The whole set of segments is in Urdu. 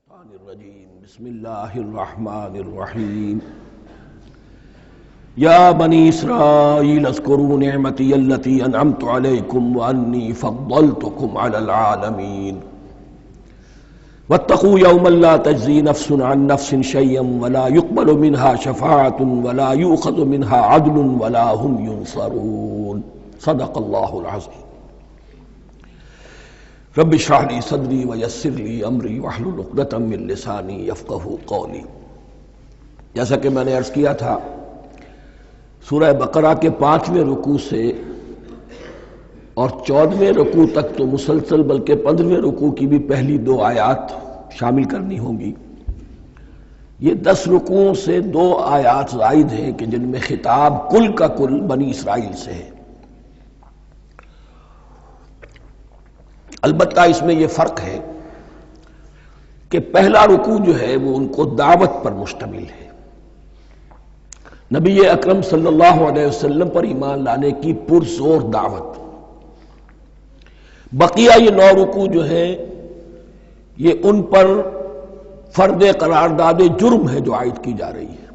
الشیطان الرجیم بسم اللہ الرحمن الرحیم یا بنی اسرائیل اذکروا نعمتی التی انعمت علیکم وانی فضلتکم علی العالمین واتقوا یوما لا تجزی نفس عن نفس شیئا ولا يقبل منها شفاعة ولا یؤخذ منها عدل ولا هم ینصرون صدق اللہ العظیم رب اشرح لی صدری ویسر لی امری واحلل عقدۃ من لسانی یفقہوا قولی۔ جیسا کہ میں نے عرض کیا تھا، سورہ بقرہ کے 5ویں رکوع سے اور 14ویں رکوع تک تو مسلسل، بلکہ 15ویں رکوع کی بھی پہلی 2 آیات شامل کرنی ہوں گی۔ یہ 10 رکوعوں سے 2 آیات زائد ہیں کہ جن میں خطاب کل کا کل بنی اسرائیل سے ہے۔ البتہ اس میں یہ فرق ہے کہ پہلا رکوع جو ہے وہ ان کو دعوت پر مشتمل ہے، نبی اکرم صلی اللہ علیہ وسلم پر ایمان لانے کی پرزور دعوت۔ بقیہ یہ 9 رکوع جو ہیں یہ ان پر فرد قرارداد جرم ہے جو عائد کی جا رہی ہے۔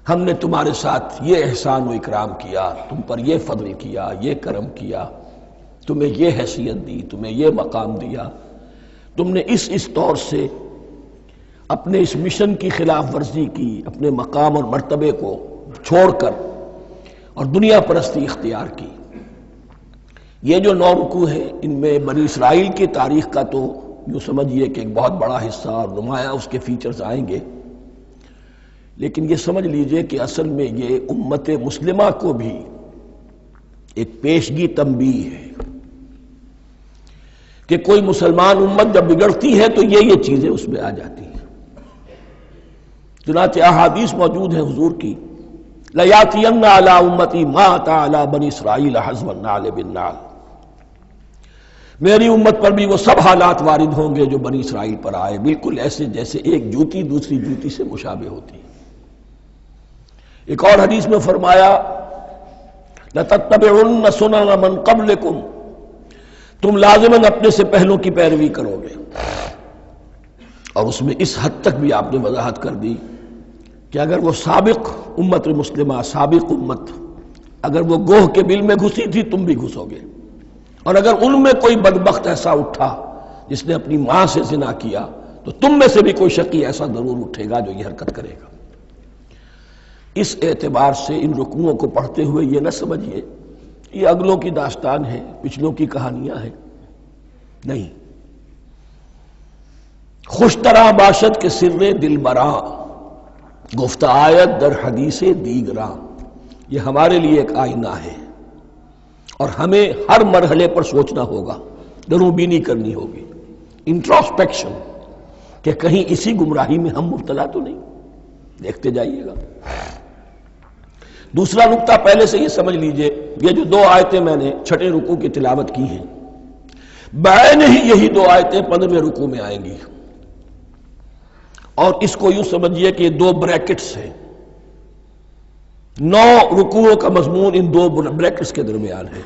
ہم نے تمہارے ساتھ یہ احسان و اکرام کیا، تم پر یہ فضل کیا، یہ کرم کیا، تمہیں یہ حیثیت دی، تمہیں یہ مقام دیا، تم نے اس طور سے اپنے اس مشن کی خلاف ورزی کی، اپنے مقام اور مرتبے کو چھوڑ کر اور دنیا پرستی اختیار کی۔ یہ جو 9 رکوع ہیں ان میں بنی اسرائیل کی تاریخ کا تو یوں سمجھیے کہ ایک بہت بڑا حصہ اور نمایاں اس کے فیچرز آئیں گے، لیکن یہ سمجھ لیجئے کہ اصل میں یہ امت مسلمہ کو بھی ایک پیشگی تنبیہ ہے کہ کوئی مسلمان امت جب بگڑتی ہے تو یہ چیزیں اس میں آ جاتی ہیں۔ چنانچہ احادیث موجود ہیں حضور کی، لَيَأْتِيَنَّ عَلَىٰ أُمَّتِي مَا أَتَىٰ عَلَىٰ بَنِي إِسْرَائِيلَ حَزْوَ النَّعْلِ بِالنَّعْلِ، میری امت پر بھی وہ سب حالات وارد ہوں گے جو بنی اسرائیل پر آئے، بالکل ایسے جیسے ایک جوتی دوسری جوتی سے مشابہ ہوتی ہے۔ ایک اور حدیث میں فرمایا لَتَتَّبِعُنَّ سُنَنَ مَنْ قَبْلِكُمْ، تم لازماً اپنے سے پہلوں کی پیروی کرو گے۔ اور اس میں اس حد تک بھی آپ نے وضاحت کر دی کہ اگر وہ سابق امت مسلمہ، سابق امت، اگر وہ گوہ کے بل میں گھسی تھی تم بھی گھسو گے، اور اگر ان میں کوئی بدبخت ایسا اٹھا جس نے اپنی ماں سے زنا کیا تو تم میں سے بھی کوئی شقی ایسا ضرور اٹھے گا جو یہ حرکت کرے گا۔ اس اعتبار سے ان رکوعوں کو پڑھتے ہوئے یہ نہ سمجھیے یہ اگلوں کی داستان ہے، پچھلوں کی کہانیاں ہیں، نہیں۔ خوش طرح باشد کے سر دل براں، گفت آیت در حدیث دیگراں، یہ ہمارے لیے ایک آئینہ ہے اور ہمیں ہر مرحلے پر سوچنا ہوگا، دروں بینی کرنی ہوگی، انٹروسپیکشن، کہ کہیں اسی گمراہی میں ہم مبتلا تو نہیں۔ دیکھتے جائیے گا۔ دوسرا نقطہ پہلے سے یہ سمجھ لیجئے، یہ جو 2 آیتیں میں نے 6 رکوع کی تلاوت کی ہیں، بعین ہی یہی 2 آیتیں 15ویں رکوع میں آئیں گی، اور اس کو یوں سمجھیے کہ یہ 2 بریکٹس ہیں۔ 9 رکوعوں کا مضمون ان 2 بریکٹس کے درمیان ہے۔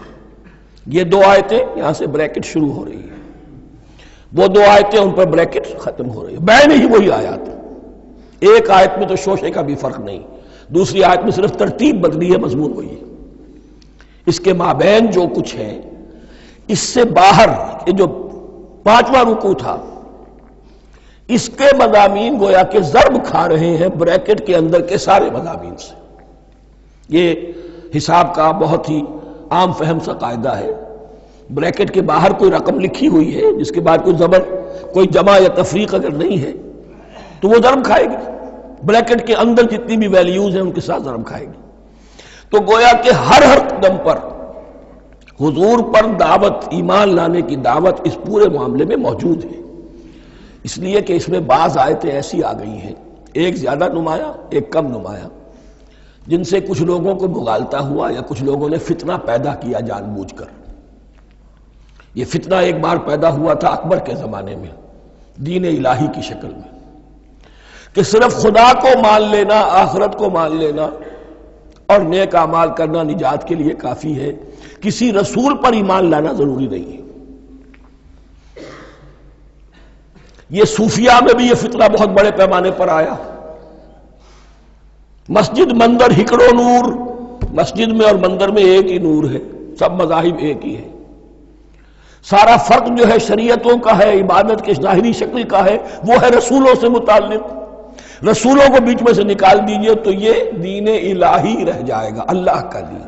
یہ 2 آیتیں یہاں سے بریکٹ شروع ہو رہی ہیں، وہ 2 آیتیں ان پر بریکٹ ختم ہو رہی ہیں، بعین ہی وہی آیات۔ ایک آیت میں تو شوشے کا بھی فرق نہیں، دوسری آیت میں صرف ترتیب بدلی ہے، مضمون وہی ہے۔ اس کے مابین جو کچھ ہے، اس سے باہر یہ جو 5واں رکوع تھا، اس کے مضامین گویا کہ ضرب کھا رہے ہیں بریکٹ کے اندر کے سارے مضامین سے۔ یہ حساب کا بہت ہی عام فہم سا قاعدہ ہے، بریکٹ کے باہر کوئی رقم لکھی ہوئی ہے جس کے بعد کوئی زبر، کوئی جمع یا تفریق اگر نہیں ہے تو وہ ضرب کھائے گی، بریکٹ کے اندر جتنی بھی ویلیوز ہیں ان کے ساتھ ضرب کھائے گی۔ تو گویا کہ ہر قدم پر حضور پر دعوت، ایمان لانے کی دعوت اس پورے معاملے میں موجود ہے، اس لیے کہ اس میں بعض آیتیں ایسی آ گئی ہیں، ایک زیادہ نمایاں ایک کم نمایاں، جن سے کچھ لوگوں کو بغالتا ہوا یا کچھ لوگوں نے فتنہ پیدا کیا جان بوجھ کر۔ یہ فتنہ ایک بار پیدا ہوا تھا اکبر کے زمانے میں، دین الہی کی شکل میں، کہ صرف خدا کو مان لینا، آخرت کو مان لینا اور نیک اعمال کرنا نجات کے لیے کافی ہے، کسی رسول پر ایمان لانا ضروری نہیں ہے۔ یہ صوفیہ میں بھی یہ فتنہ بہت بڑے پیمانے پر آیا. مسجد مندر ہکڑو نور، مسجد میں اور مندر میں ایک ہی نور ہے، سب مذاہب ایک ہی ہے. سارا فرق جو ہے شریعتوں کا ہے، عبادت کے ظاہری شکل کا ہے، وہ ہے رسولوں سے متعلق. رسولوں کو بیچ میں سے نکال دیجئے تو یہ دین الہی رہ جائے گا، اللہ کا دین.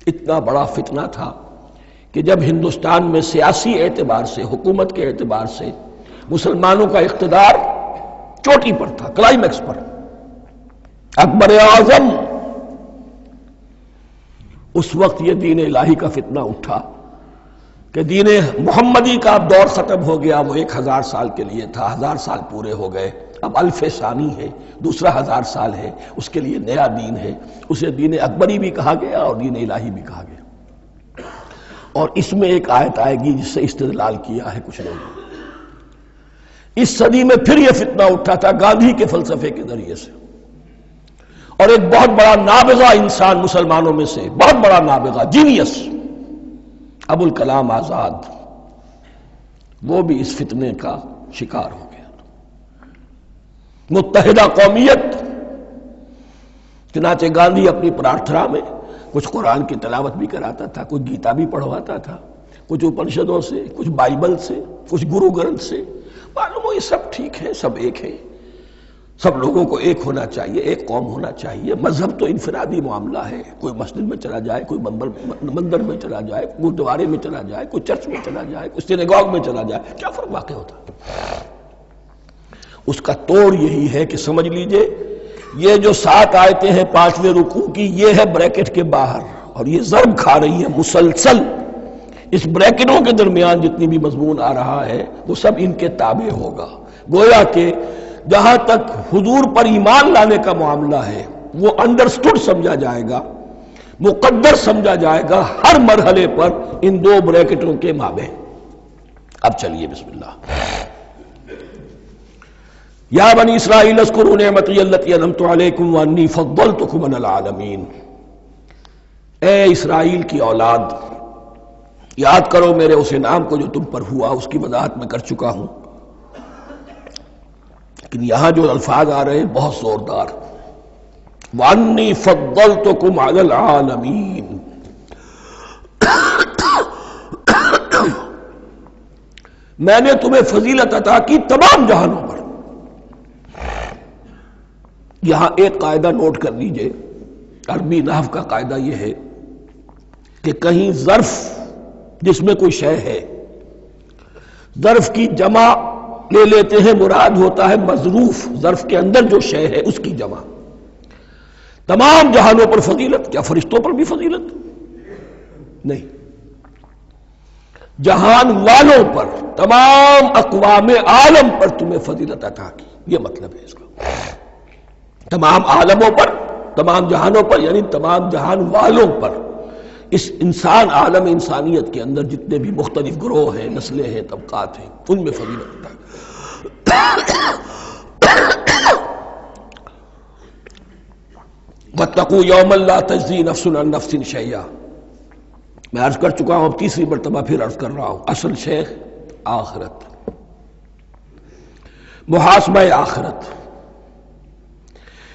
اتنا بڑا فتنہ تھا کہ جب ہندوستان میں سیاسی اعتبار سے، حکومت کے اعتبار سے مسلمانوں کا اقتدار چوٹی پر تھا، کلائمیکس پر، اکبر اعظم، اس وقت یہ دین الہی کا فتنہ اٹھا کہ دین محمدی کا اب دور ختم ہو گیا. وہ 1000 سال کے لیے تھا، 1000 سال پورے ہو گئے، اب الف ثانی ہے، دوسرا 1000 سال ہے، اس کے لیے نیا دین ہے. اسے دین اکبری بھی کہا گیا اور دین الہی بھی کہا گیا. اور اس میں ایک آیت آئے گی جس سے استدلال کیا ہے کچھ لوگوں. اس صدی میں پھر یہ فتنہ اٹھا تھا گاندھی کے فلسفے کے ذریعے سے، اور ایک بہت بڑا نابغہ انسان مسلمانوں میں سے، بہت بڑا نابغہ، جینیس، ابو الکلام آزاد، وہ بھی اس فتنے کا شکار ہو گیا. متحدہ قومیت. چنانچہ گاندھی اپنی پرارتھنا میں کچھ قرآن کی تلاوت بھی کراتا تھا، کچھ گیتا بھی پڑھواتا تھا، کچھ اپنشدوں سے، کچھ بائبل سے، کچھ گرو گرنتھ سے. معلوم ہو یہ سب ٹھیک ہے، سب ایک ہے، سب لوگوں کو ایک ہونا چاہیے، ایک قوم ہونا چاہیے. مذہب تو انفرادی معاملہ ہے، کوئی مسجد میں چلا جائے، کوئی مندر میں چلا جائے، گردوارے میں چلا جائے، کوئی چرچ میں چلا جائے، کوئی سینیگاگ میں چلا جائے، کیا فرق واقع ہوتا ہے؟ اس کا توڑ یہی ہے کہ سمجھ لیجئے یہ جو 7 آیتیں ہیں 5ویں رکوع کی، یہ ہے بریکٹ کے باہر، اور یہ ضرب کھا رہی ہے مسلسل. اس بریکٹوں کے درمیان جتنی بھی مضمون آ رہا ہے وہ سب ان کے تابع ہوگا. گویا کہ جہاں تک حضور پر ایمان لانے کا معاملہ ہے وہ انڈرسٹوڈ سمجھا جائے گا، مقدر سمجھا جائے گا ہر مرحلے پر ان 2 بریکٹوں کے مابین. اب چلیے بسم اللہ. یا بنی اسرائیل اذکروا نعمتی التی انعمت علیکم وانی فضلتکم علی العالمین. اے اسرائیل کی اولاد، یاد کرو میرے اس انعام کو جو تم پر ہوا. اس کی وضاحت میں کر چکا ہوں، لیکن یہاں جو الفاظ آ رہے ہیں بہت زوردار. وانی فضلتکم علی العالمین. میں نے تمہیں فضیلت عطا کی تمام جہانوں پر. یہاں ایک قاعدہ نوٹ کر لیجئے، عربی نحو کا قاعدہ یہ ہے کہ کہیں ظرف جس میں کوئی شے ہے، ظرف کی جمع لے لیتے ہیں، مراد ہوتا ہے مظروف، ظرف کے اندر جو شے ہے اس کی جمع. تمام جہانوں پر فضیلت، کیا فرشتوں پر بھی فضیلت؟ نہیں، جہان والوں پر، تمام اقوام عالم پر تمہیں فضیلت عطا کی، یہ مطلب ہے اس کا. تمام عالموں پر، تمام جہانوں پر، یعنی تمام جہان والوں پر. اس انسان عالم انسانیت کے اندر جتنے بھی مختلف گروہ ہیں، نسلیں ہیں، طبقات ہیں، ان میں فضیلت ہے. وَاتَّقُوا يَوْمًا لَا تَجْزِي نَفْسٌ عَن نَفْسٍ شَيْئًا. میں عرض کر چکا ہوں، اب تیسری مرتبہ پھر عرض کر رہا ہوں. اصل شیخ آخرت، محاسبہ آخرت.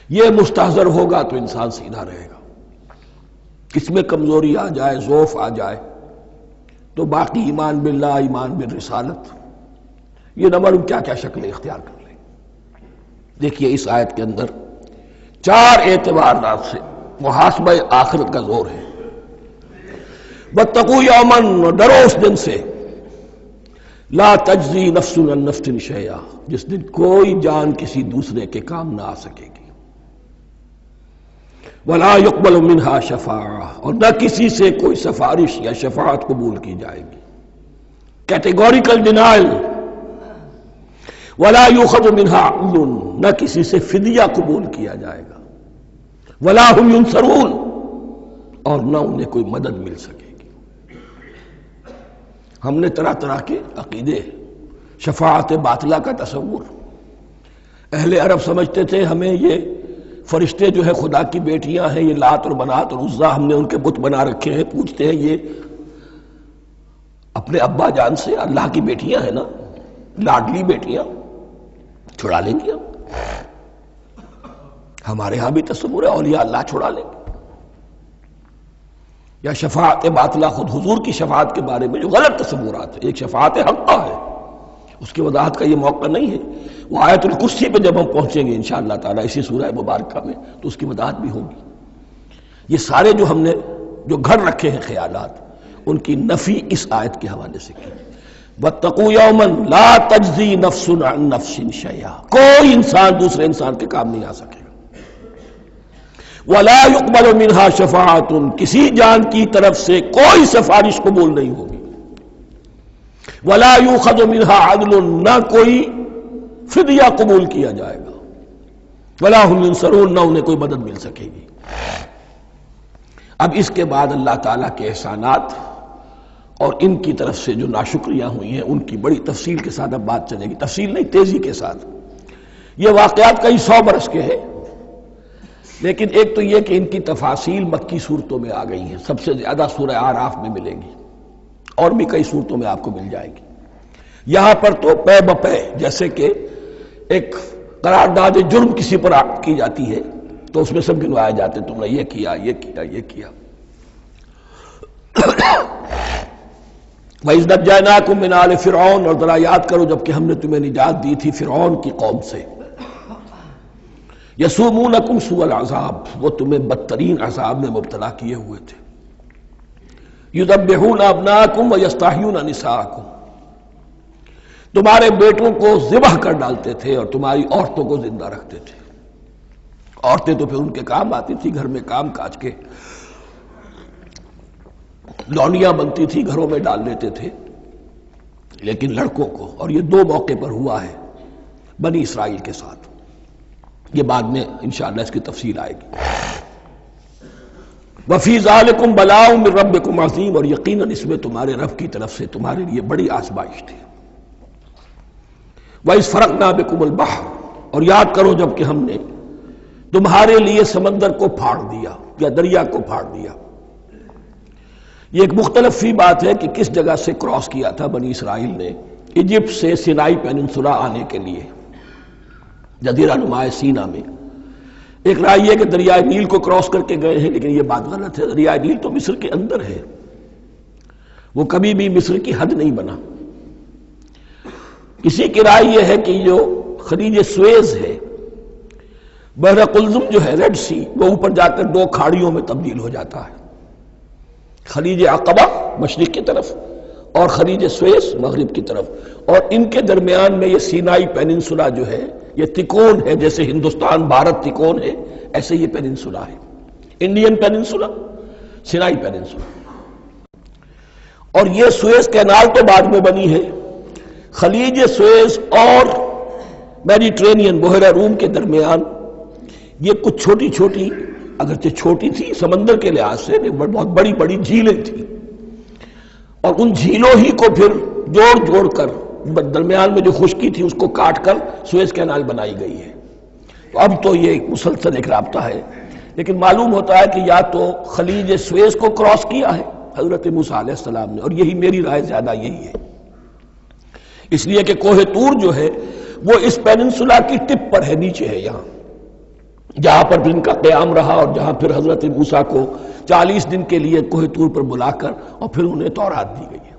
یہ مستحضر ہوگا تو انسان سیدھا رہے گا. اس میں کمزوری آ جائے، ضعف آ جائے تو باقی ایمان باللہ، ایمان بالرسالت، یہ نہ معلوم کیا کیا شکلیں اختیار کر لیں. دیکھیے اس آیت کے اندر 4 اعتبارات سے محاسبہ آخرت کا زور ہے. وَاتَّقُوا يَوْمًا، ڈرو اس دن سے، لا تجزی نفس عن نفس شیئا، جس دن کوئی جان کسی دوسرے کے کام نہ آ سکے گی. ولا يقبل منها شفاعہ، اور نہ کسی سے کوئی سفارش یا شفاعت قبول کی جائے گی. Categorical denial. ولا يؤخذ منها عدل، نہ کسی سے فدیہ قبول کیا جائے گا. ولا هم ينصرون، اور نہ انہیں کوئی مدد مل سکے گی. ہم نے طرح طرح کے عقیدے، شفاعت باطلہ کا تصور. اہل عرب سمجھتے تھے ہمیں یہ فرشتے جو ہے خدا کی بیٹیاں ہیں، یہ لات اور منات اور عزا، ہم نے ان کے بت بنا رکھے ہیں. پوچھتے ہیں یہ اپنے ابا جان سے اللہ کی بیٹیاں ہیں نا، لاڈلی بیٹیاں چھڑا لیں گے ہمارے ہاں بھی تصور ہے اولیاء اللہ چھڑا لیں گے. یا شفاعت باطلہ، خود حضور کی شفاعت کے بارے میں جو غلط تصورات ہیں. ایک شفاعت حقہ ہے، اس کی وضاحت کا یہ موقع نہیں ہے. وہ آیت الکرسی پہ جب ہم پہنچیں گے انشاءاللہ تعالیٰ اسی سورہ مبارکہ میں تو اس کی وضاحت بھی ہوگی. یہ سارے جو ہم نے جو گھڑ رکھے ہیں خیالات، ان کی نفی اس آیت کے حوالے سے کی. وَاتَّقُوا يَوْمًا لَا تَجْزِي نَفْسٌ عَن نَفْسٍ شَيْئًا، کوئی انسان دوسرے انسان کے کام نہیں آ سکے. وَلَا يُقْبَلُ مِنْهَا شَفَاعَةٌ، کسی جان کی طرف سے کوئی سفارش قبول نہیں ہوگی. وَلَا يُؤْخَذُ مِنْهَا عَدْلٌ، نہ کوئی فدیہ قبول کیا جائے گا. وَلَا هُمْ يُنصَرُونَ، نہ انہیں کوئی مدد مل سکے گی. اب اس کے بعد اللہ تعالیٰ کے احسانات اور ان کی طرف سے جو ناشکریاں ہوئی ہیں ان کی بڑی تفصیل کے ساتھ اب بات چلے گی. تفصیل نہیں، تیزی کے ساتھ. یہ واقعات کئی 100 برس کے ہیں، لیکن ایک تو یہ کہ ان کی تفاصیل مکی صورتوں میں آ گئی ہیں. سب سے زیادہ سورہ اعراف میں ملے گی، اور بھی کئی صورتوں میں آپ کو مل جائے گی. یہاں پر تو پے بپے، جیسے کہ ایک قرارداد جرم کسی پر کی جاتی ہے تو اس میں سب گنوائے جاتے ہیں، تم نے یہ کیا یہ کیا یہ کیا. وَإِذْ نَجَّيْنَاكُم مِّنْ آلِ فِرْعَوْنَ، اور ذرا یاد کرو جب کہ ہم نے تمہیں نجات دی تھی فرعون کی قوم سے. یسومونکم سوء العذاب، وہ تمہیں بدترین عذاب میں مبتلا کیے ہوئے تھے. یذبحون ابناءکم ویستحیون نساءکم، تمہارے بیٹوں کو ذبح کر ڈالتے تھے اور تمہاری عورتوں کو زندہ رکھتے تھے. عورتیں تو پھر ان کے کام آتی تھی، گھر میں کام کاج کے لونیاں بنتی تھی، گھروں میں ڈال لیتے تھے. لیکن لڑکوں کو، اور یہ 2 موقع پر ہوا ہے بنی اسرائیل کے ساتھ، یہ بعد میں انشاءاللہ اس کی تفصیل آئے گی. وَفِي ذَلِكُمْ بَلَاءٌ مِّن رَبِّكُمْ عَظِيمٌ، اور یقیناً اس میں تمہارے رب کی طرف سے تمہارے لیے بڑی آزمائش تھی. وَإِذْ فَرَقْنَا بِكُمُ الْبَحْرَ، اور یاد کرو جب کہ ہم نے تمہارے لیے سمندر کو پھاڑ دیا یا دریا کو پھاڑ دیا. یہ ایک مختلف فی بات ہے کہ کس جگہ سے کراس کیا تھا بنی اسرائیل نے ایجپٹ سے سینائی پیننسولا آنے کے لیے، جزیرہ نما سینا میں. ایک رائے یہ کہ دریائے نیل کو کراس کر کے گئے ہیں، لیکن یہ بات غلط ہے. دریائے نیل تو مصر کے اندر ہے، وہ کبھی بھی مصر کی حد نہیں بنا. کسی کی رائے یہ ہے کہ جو خلیج سویز ہے، بحر قلزم جو ہے ریڈ سی، وہ اوپر جا کر 2 کھاڑیوں میں تبدیل ہو جاتا ہے. خلیج عقبہ مشرق کی طرف اور خلیج سویز مغرب کی طرف، اور ان کے درمیان میں یہ سینائی پیننسولا جو ہے یہ تکون ہے. جیسے ہندوستان بھارت تکون ہے، ایسے یہ پیننسولا ہے، انڈین پیننسولا، سینائی پیننسولا. اور یہ سویز کینال تو بعد میں بنی ہے. خلیج سویز اور میڈیٹرینین بحیرہ روم کے درمیان یہ کچھ چھوٹی چھوٹی، اگرچہ چھوٹی تھی سمندر کے لحاظ سے، بہت بڑی بڑی جھیلیں تھیں، اور ان جھیلوں ہی کو پھر جوڑ جوڑ کر درمیان میں جو خشکی تھی اس کو کاٹ کر سویز کینال بنائی گئی ہے. تو اب تو یہ ایک مسلسل ایک رابطہ ہے، لیکن معلوم ہوتا ہے کہ یا تو خلیج سویز کو کراس کیا ہے حضرت موسیٰ علیہ السلام نے، اور یہی میری رائے زیادہ یہی ہے، اس لیے کہ کوہ طور جو ہے وہ اس پیننسولا کی ٹپ پر ہے، نیچے ہے یہاں، جہاں پر ان کا قیام رہا اور جہاں پھر حضرت موسیٰ کو 40 دن کے لیے کوہ طور پر بلا کر اور پھر انہیں تورات دی گئی ہے.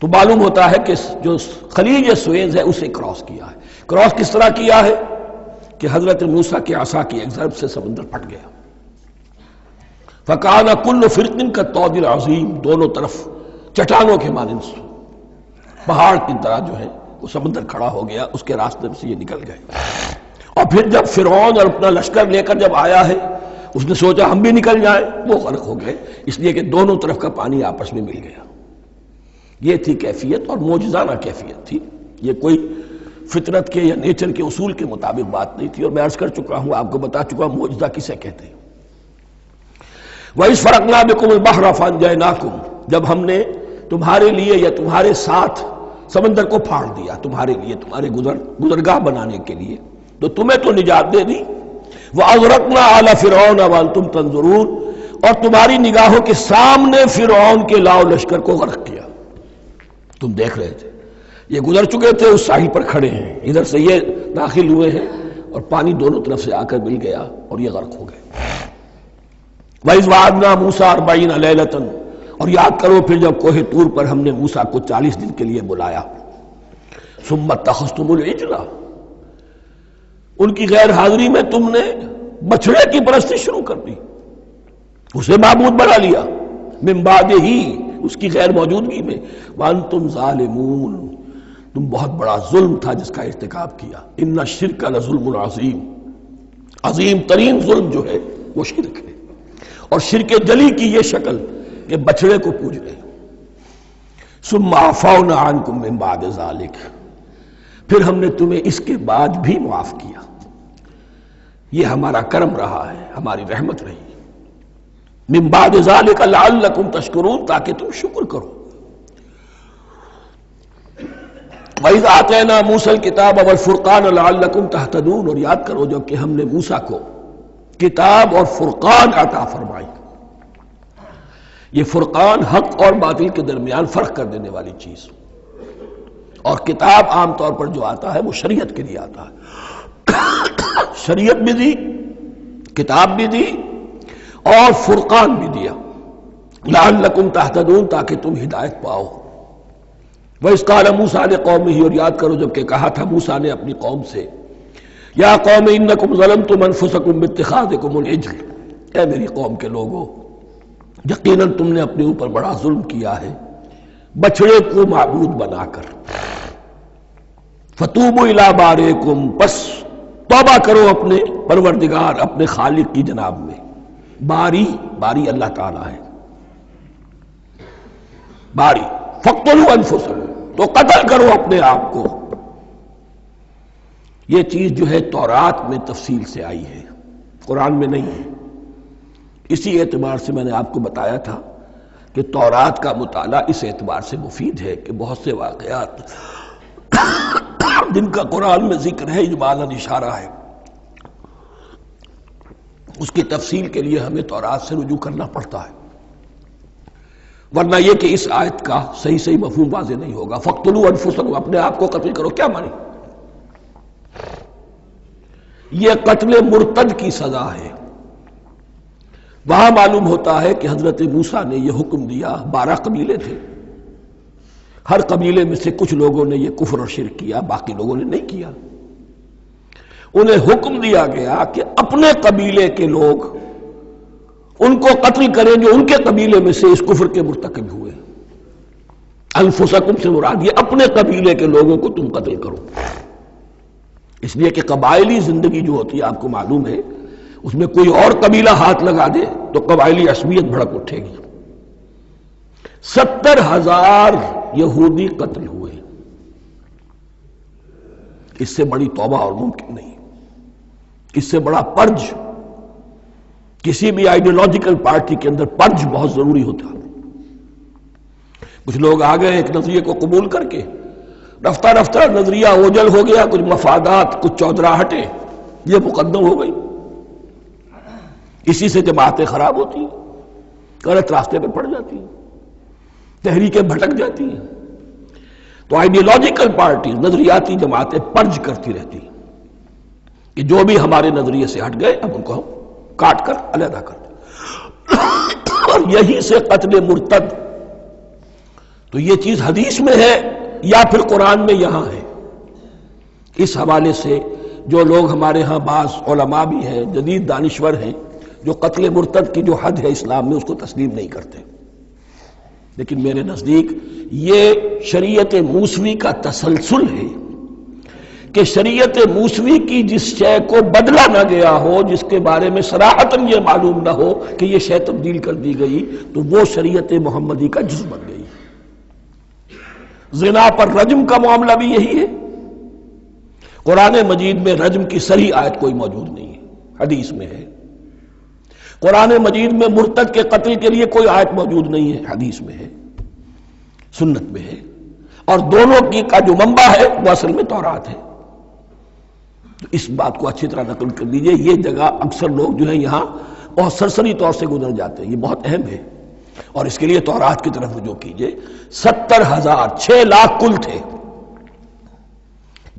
تو معلوم ہوتا ہے کہ جو خلیج سویز ہے اسے کراس کیا ہے. کراس کس طرح کیا ہے کہ حضرت موسیٰ کے عصا کی ایک ضرب سے سمندر پھٹ گیا. فَكَانَ كُلُّ فِرْقٍ كَالطَّوْدِ الْعَظِيمِ، دونوں طرف چٹانوں کے مانند پہاڑ کی طرح جو ہے وہ سمندر کھڑا ہو گیا، اس کے راستے سے یہ نکل گئے. اور پھر جب فرعون اور اپنا لشکر لے کر جب آیا ہے، اس نے سوچا ہم بھی نکل جائیں، وہ غرق ہو گئے، اس لیے کہ دونوں طرف کا پانی آپس میں مل گیا. یہ تھی کیفیت، اور معجزانہ کیفیت تھی. یہ کوئی فطرت کے یا نیچر کے اصول کے مطابق بات نہیں تھی، اور میں عرض کر چکا ہوں، آپ کو بتا چکا ہوں معجزہ کسے کہتے ہیں. وَإِذْ فَرَقْنَا بِكُمُ الْبَحْرَ فَأَنْجَيْنَاكُمْ، جب ہم نے تمہارے لیے یا تمہارے ساتھ سمندر کو پھاڑ دیا، تمہارے لیے، تمہارے گزرگاہ بنانے کے لیے، تو تمہیں تو نجات دے دی. وَأَغْرَقْنَا آلَ فِرْعَوْنَ وَأَنْتُمْ تَنْظُرُونَ، اور تمہاری نگاہوں کے سامنے فرعون کے لاؤ لشکر کو غرق کیا، تم دیکھ رہے تھے. یہ گزر چکے تھے، اس ساحل پر کھڑے ہیں، ادھر سے یہ داخل ہوئے ہیں اور پانی دونوں طرف سے آ کر مل گیا اور یہ غرق ہو گئے۔ وَإِذْ وَعَدْنَا مُوسَىٰ 40 لَيْلَةً، اور یاد کرو پھر جب کوہ طور پر ہم نے موسیٰ کو 40 دن کے لیے بلایا۔ ثُمَّ اتَّخَذْتُمُ الْعِجْلَ، ان کی غیر حاضری میں تم نے بچھڑے کی پرستی شروع کر دی، اسے معبود بنا لیا، من بعدہ، اس کی غیر موجودگی میں، وَأَنْتُمْ ظَالِمُونَ، تم بہت بڑا ظلم تھا جس کا ارتکاب کیا۔ ان الشرک لظلم عظیم، عظیم ترین ظلم جو ہے وہ شرک ہے، اور شرک جلی کی یہ شکل کہ بچڑے کو پوج رہے۔ ثم عفونا عنکم من بعد ذلک، پھر ہم نے تمہیں اس کے بعد بھی معاف کیا، یہ ہمارا کرم رہا ہے، ہماری رحمت رہی۔ من بعد ذلک لعلکم تشکرون، تاکہ تم شکر کرو۔ وَإِذْ آتَيْنَا مُوسَى الْكِتَابَ وَالْفُرْقَانَ لَعَلَّكُمْ تَهْتَدُونَ، اور یاد کرو جب کہ ہم نے موسیٰ کو کتاب اور فرقان عطا فرمائی۔ یہ فرقان حق اور باطل کے درمیان فرق کر دینے والی چیز، اور کتاب عام طور پر جو آتا ہے وہ شریعت کے لیے آتا ہے، شریعت بھی دی، کتاب بھی دی، اور فرقان بھی دیا، لعلکم تہتدون، تاکہ تم ہدایت پاؤ۔ وَإِذْ قَالَ مُوسَىٰ لِقَوْمِهِ، اور یاد کرو جب کہ کہا تھا موسیٰ نے اپنی قوم سے، یا قوم انکم ظلمتم انفسکم باتخاذکم العجل، اے میری قوم کے لوگو، یقیناً تم نے اپنے اوپر بڑا ظلم کیا ہے بچڑے کو معبود بنا کر۔ فتوبوا الی بارئکم، پس توبہ کرو اپنے پروردگار، اپنے خالق کی جناب میں۔ باری، باری اللہ تعالیٰ ہے، باری۔ فاقتلوا انفسکم، تو قتل کرو اپنے آپ کو۔ یہ چیز جو ہے تورات میں تفصیل سے آئی ہے، قرآن میں نہیں ہے۔ اسی اعتبار سے میں نے آپ کو بتایا تھا کہ تورات کا مطالعہ اس اعتبار سے مفید ہے کہ بہت سے واقعات جن کا قرآن میں ذکر ہے، اجمالاً اشارہ ہے، اس کی تفصیل کے لیے ہمیں تورات سے رجوع کرنا پڑتا ہے، ورنہ یہ کہ اس آیت کا صحیح مفہوم واضح نہیں ہوگا۔ فاقتلوا انفسکم، اپنے آپ کو قتل کرو، کیا معنی؟ یہ قتل مرتد کی سزا ہے۔ وہاں معلوم ہوتا ہے کہ حضرت موسیٰ نے یہ حکم دیا، 12 قبیلے تھے، ہر قبیلے میں سے کچھ لوگوں نے یہ کفر اور شرک کیا، باقی لوگوں نے نہیں کیا۔ انہیں حکم دیا گیا کہ اپنے قبیلے کے لوگ ان کو قتل کریں جو ان کے قبیلے میں سے اس کفر کے مرتکب ہوئے۔ انفسکم سے مراد یہ اپنے قبیلے کے لوگوں کو تم قتل کرو، اس لیے کہ قبائلی زندگی جو ہوتی ہے آپ کو معلوم ہے، اس میں کوئی اور قبیلہ ہاتھ لگا دے تو قبائلی عصبیت بھڑک اٹھے گی۔ 70,000 یہودی قتل ہوئے، اس سے بڑی توبہ اور ممکن نہیں، اس سے بڑا پرج، کسی بھی آئیڈیولوجیکل پارٹی کے اندر پرج بہت ضروری ہوتا ہے۔ کچھ لوگ آ گئے ایک نظریے کو قبول کر کے، رفتہ رفتہ نظریہ اوجل ہو گیا، کچھ مفادات، کچھ چودراہٹیں یہ مقدم ہو گئی، اسی سے جماعتیں خراب ہوتی ہیں، غلط راستے پہ پڑ جاتی ہیں، تحریکیں بھٹک جاتی ہیں۔ تو آئیڈیولوجیکل پارٹی، نظریاتی جماعتیں پرج کرتی رہتی ہیں کہ جو بھی ہمارے نظریے سے ہٹ گئے اب ان کو ہم کاٹ کر علیحدہ کر دیں، اور یہی سے قتل مرتد۔ تو یہ چیز حدیث میں ہے یا پھر قرآن میں یہاں ہے، اس حوالے سے جو لوگ ہمارے ہاں بعض علماء بھی ہیں، جدید دانشور ہیں، جو قتل مرتد کی جو حد ہے اسلام میں اس کو تسلیم نہیں کرتے، لیکن میرے نزدیک یہ شریعت موسوی کا تسلسل ہے کہ شریعت موسوی کی جس شے کو بدلا نہ گیا ہو، جس کے بارے میں صراحتاً یہ معلوم نہ ہو کہ یہ شے تبدیل کر دی گئی، تو وہ شریعت محمدی کا جز بن گئی۔ زنا پر رجم کا معاملہ بھی یہی ہے، قرآن مجید میں رجم کی صریح آیت کوئی موجود نہیں ہے، حدیث میں ہے۔ قرآن مجید میں مرتد کے قتل کے لیے کوئی آیت موجود نہیں ہے، حدیث میں ہے، سنت میں ہے، اور دونوں کی کا جو منبع ہے وہ اصل میں تورات ہے۔ تو اس بات کو اچھی طرح نقل کر لیجئے، یہ جگہ اکثر لوگ جو ہیں یہاں بہت سرسری طور سے گزر جاتے ہیں، یہ بہت اہم ہے، اور اس کے لیے تورات کی طرف رجوع کیجئے۔ 70,000، 6 لاکھ کل تھے،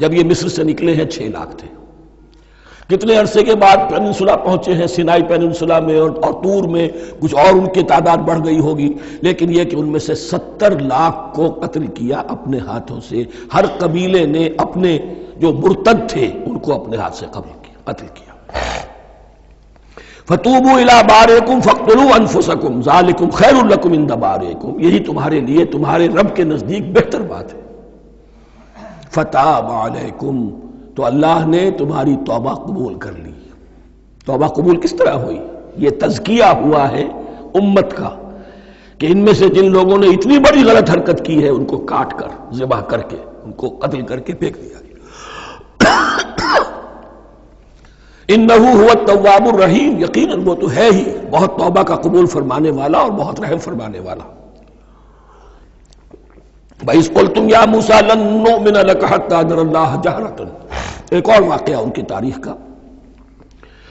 جب یہ مصر سے نکلے ہیں 6 لاکھ تھے. کتنے عرصے کے بعد پیننسولا پہنچے ہیں، سینائی پیننسولا میں اور طور میں کچھ اور ان کی تعداد بڑھ گئی ہوگی، لیکن یہ کہ ان میں سے 70 لاکھ کو قتل کیا اپنے ہاتھوں سے. ہر قبیلے نے اپنے جو مرتد تھے ان کو اپنے ہاتھ سے قتل کیا. فَتُوبُوا إِلَىٰ بَارِئِكُمْ فَاقْتُلُوا أَنفُسَكُمْ ذَلِكُمْ خَيْرٌ لَكُمْ عِندَ بَارِئِكُمْ، یہی تمہارے لیے تمہارے رب کے نزدیک بہتر بات ہے. فَتَابَ عَلَيْكُمْ، تو اللہ نے تمہاری توبہ قبول کر لی. توبہ قبول کس طرح ہوئی؟ یہ تزکیہ ہوا ہے امت کا کہ ان میں سے جن لوگوں نے اتنی بڑی غلط حرکت کی ہے ان کو کاٹ کر، ذبح کر کے، ان کو قتل کر کے پھینک دیا گیا. انہ هو التواب الرحیم، یقیناً وہ تو ہے ہی بہت توبہ کا قبول فرمانے والا اور بہت رحم فرمانے والا. وَإِذْ قُلْتُمْ يَا مُوسَىٰ لَن نُّؤْمِنَ لَكَ حَتَّىٰ نَرَى اللَّهَ جَهْرَةً، ایک اور واقعہ ان کی تاریخ کا.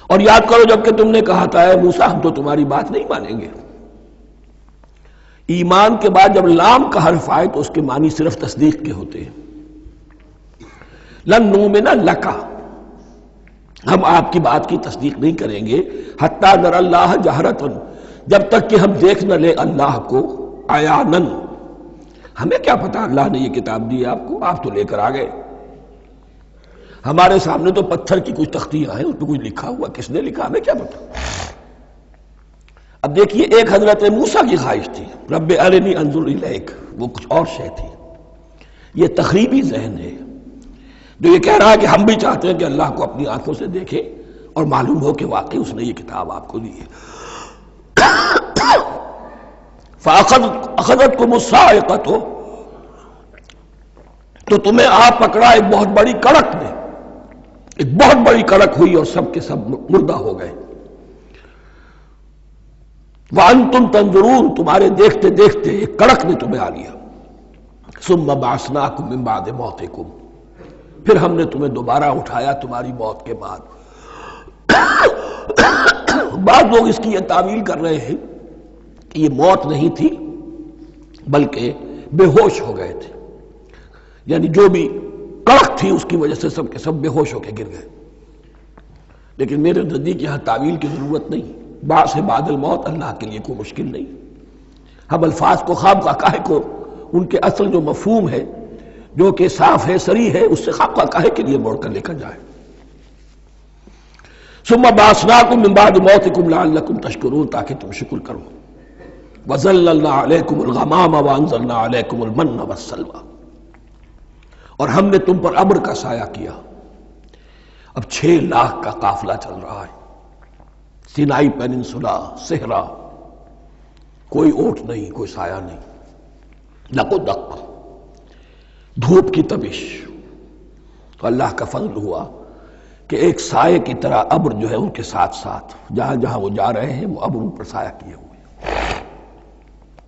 اور یاد کرو جب کہ تم نے کہا تھا اے موسیٰ ہم تو تمہاری بات نہیں مانیں گے. ایمان کے بعد جب لام کا حرف آئے تو اس کے معنی صرف تصدیق کے ہوتے ہیں. لن نؤمن لک، ہم آپ کی بات کی تصدیق نہیں کریں گے حتی نر اللہ جہرتن، جب تک کہ ہم دیکھ نہ لیں اللہ کو عیانن. ہمیں کیا پتا اللہ نے یہ کتاب دی آپ کو، آپ تو لے کر آ گئے. ہمارے سامنے تو پتھر کی کچھ تختیاں ہیں، اس پہ کچھ لکھا ہوا، کس نے لکھا ہمیں کیا پتا. اب دیکھیے ایک حضرت موسیٰ کی خواہش تھی رب ارنی انظر الیک، وہ کچھ اور شے تھی. یہ تخریبی ذہن ہے جو یہ کہہ رہا ہے کہ ہم بھی چاہتے ہیں کہ اللہ کو اپنی آنکھوں سے دیکھیں اور معلوم ہو کہ واقعی اس نے یہ کتاب آپ کو دی ہے. فَأَخَذَتْكُمُ الصَّاعِقَةُ، تو تمہیں آپ پکڑا ایک بہت بڑی کڑک نے، ایک بہت بڑی کڑک ہوئی اور سب کے سب مردہ ہو گئے. وَأَنْتُمْ تَنظُرُونَ، تمہارے دیکھتے دیکھتے ایک کڑک نے تمہیں آ لیا. ثُمَّ بَعَثْنَاكُمْ مِنْ بَعْدِ مَوْتِكُمْ، پھر ہم نے تمہیں دوبارہ اٹھایا تمہاری موت کے بعد. بعض لوگ اس کی یہ تعویل کر رہے ہیں کہ یہ موت نہیں تھی بلکہ بے ہوش ہو گئے تھے، یعنی جو بھی کڑک تھی اس کی وجہ سے سب کے سب بے ہوش ہو کے گر گئے. لیکن میرے نزدیک یہاں تعویل کی ضرورت نہیں. بعد سے بعد الموت اللہ کے لیے کوئی مشکل نہیں. ہم الفاظ کو خواہ کاہے کو ان کے اصل جو مفہوم ہے جو کہ صاف ہے صریح ہے اس سے خواہ کاہے کے لیے موڑ کر لے کر جائے. ثم بعثناکم من بعد موتکم لعلکم تشکرون، تاکہ تم شکر کرو. وظللنا علیکم الغمام وانزلنا علیکم المن والسلوى، اور ہم نے تم پر ابر کا سایہ کیا. اب 6 لاکھ کا قافلہ چل رہا ہے، سینائی پیننسولا، صحرا، کوئی اوٹ نہیں، کوئی سایہ نہیں، دق و دق، دھوپ کی تبش. تو اللہ کا فضل ہوا کہ ایک سائے کی طرح ابر جو ہے ان کے ساتھ ساتھ جہاں جہاں وہ جا رہے ہیں وہ ابر ان پر سایہ کیے ہوئے.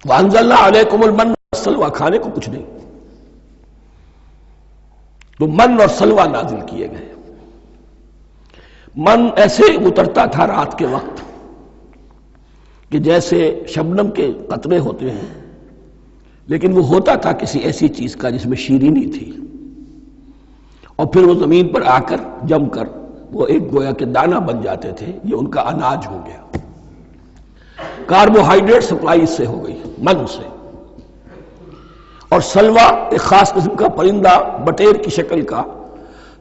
وَأَنزَلْنَا عَلَيْكُمُ الْمَنَّ وَالسَّلْوَىٰ، کھانے کو کچھ نہیں تو من اور سلوہ نازل کیے گئے. من ایسے اترتا تھا رات کے وقت کہ جیسے شبنم کے قطرے ہوتے ہیں، لیکن وہ ہوتا تھا کسی ایسی چیز کا جس میں شیرینی تھی، اور پھر وہ زمین پر آ کر جم کر وہ ایک گویا کے دانہ بن جاتے تھے. یہ ان کا اناج ہو گیا. کاربوہائیڈریٹ سپلائی اس سے ہو گئی، من سے. اور سلوہ ایک خاص قسم کا پرندہ بٹیر کی شکل کا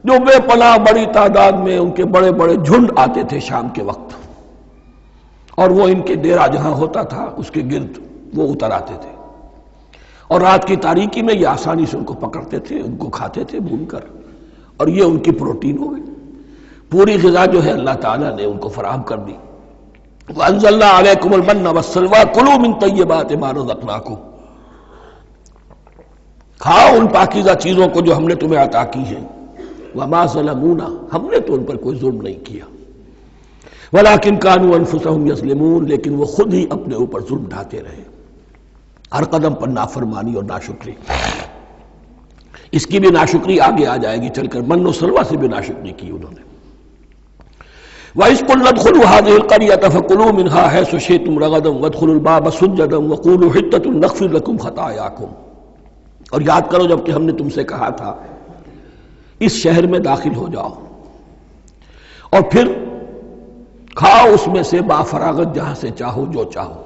جو بے پناہ بڑی تعداد میں ان کے بڑے بڑے جھنڈ آتے تھے شام کے وقت، اور وہ ان کے ڈیرا جہاں ہوتا تھا اس کے گرد وہ اتر آتے تھے، اور رات کی تاریکی میں یہ آسانی سے ان کو پکڑتے تھے، ان کو کھاتے تھے بھون کر، اور یہ ان کی پروٹین ہو گئی. پوری غذا جو ہے اللہ تعالیٰ نے ان کو فراہم کر دی. وَأَنزَلْنَا عَلَيْكُمُ الْمَنَّ وَالسَّلْوَىٰ كُلُوا مِن طَيِّبَاتِ مَا رَزَقْنَاكُمْ، کھاؤ ان پاکیزہ چیزوں کو جو ہم نے تمہیں عطا کی ہیں. وَمَا ظَلَمُونَا، ہم نے تو ان پر کوئی ظلم نہیں کیا. وَلَٰكِن كَانُوا أَنفُسَهُمْ يَظْلِمُونَ، لیکن وہ خود ہی اپنے اوپر ظلم ڈھاتے رہے، ہر قدم پر نافرمانی اور ناشکری. اس کی بھی ناشکری آگے آ جائے گی چل کر، من و سلوہ سے بھی ناشکری کی انہوں نے. وَإِذْ قُلْنَا ادْخُلُوا هَٰذِهِ الْقَرْيَةَ فَكُلُوا مِنْهَا حَيْثُ شِئْتُمْ رَغَدًا وَادْخُلُوا الْبَابَ سُجَّدًا وَقُولُوا حِطَّةٌ نَغْفِرْ لَكُمْ خَطَايَاكُمْ. اور یاد کرو جب کہ ہم نے تم سے کہا تھا اس شہر میں داخل ہو جاؤ اور پھر کھاؤ اس میں سے بافراغت جہاں سے چاہو جو چاہو،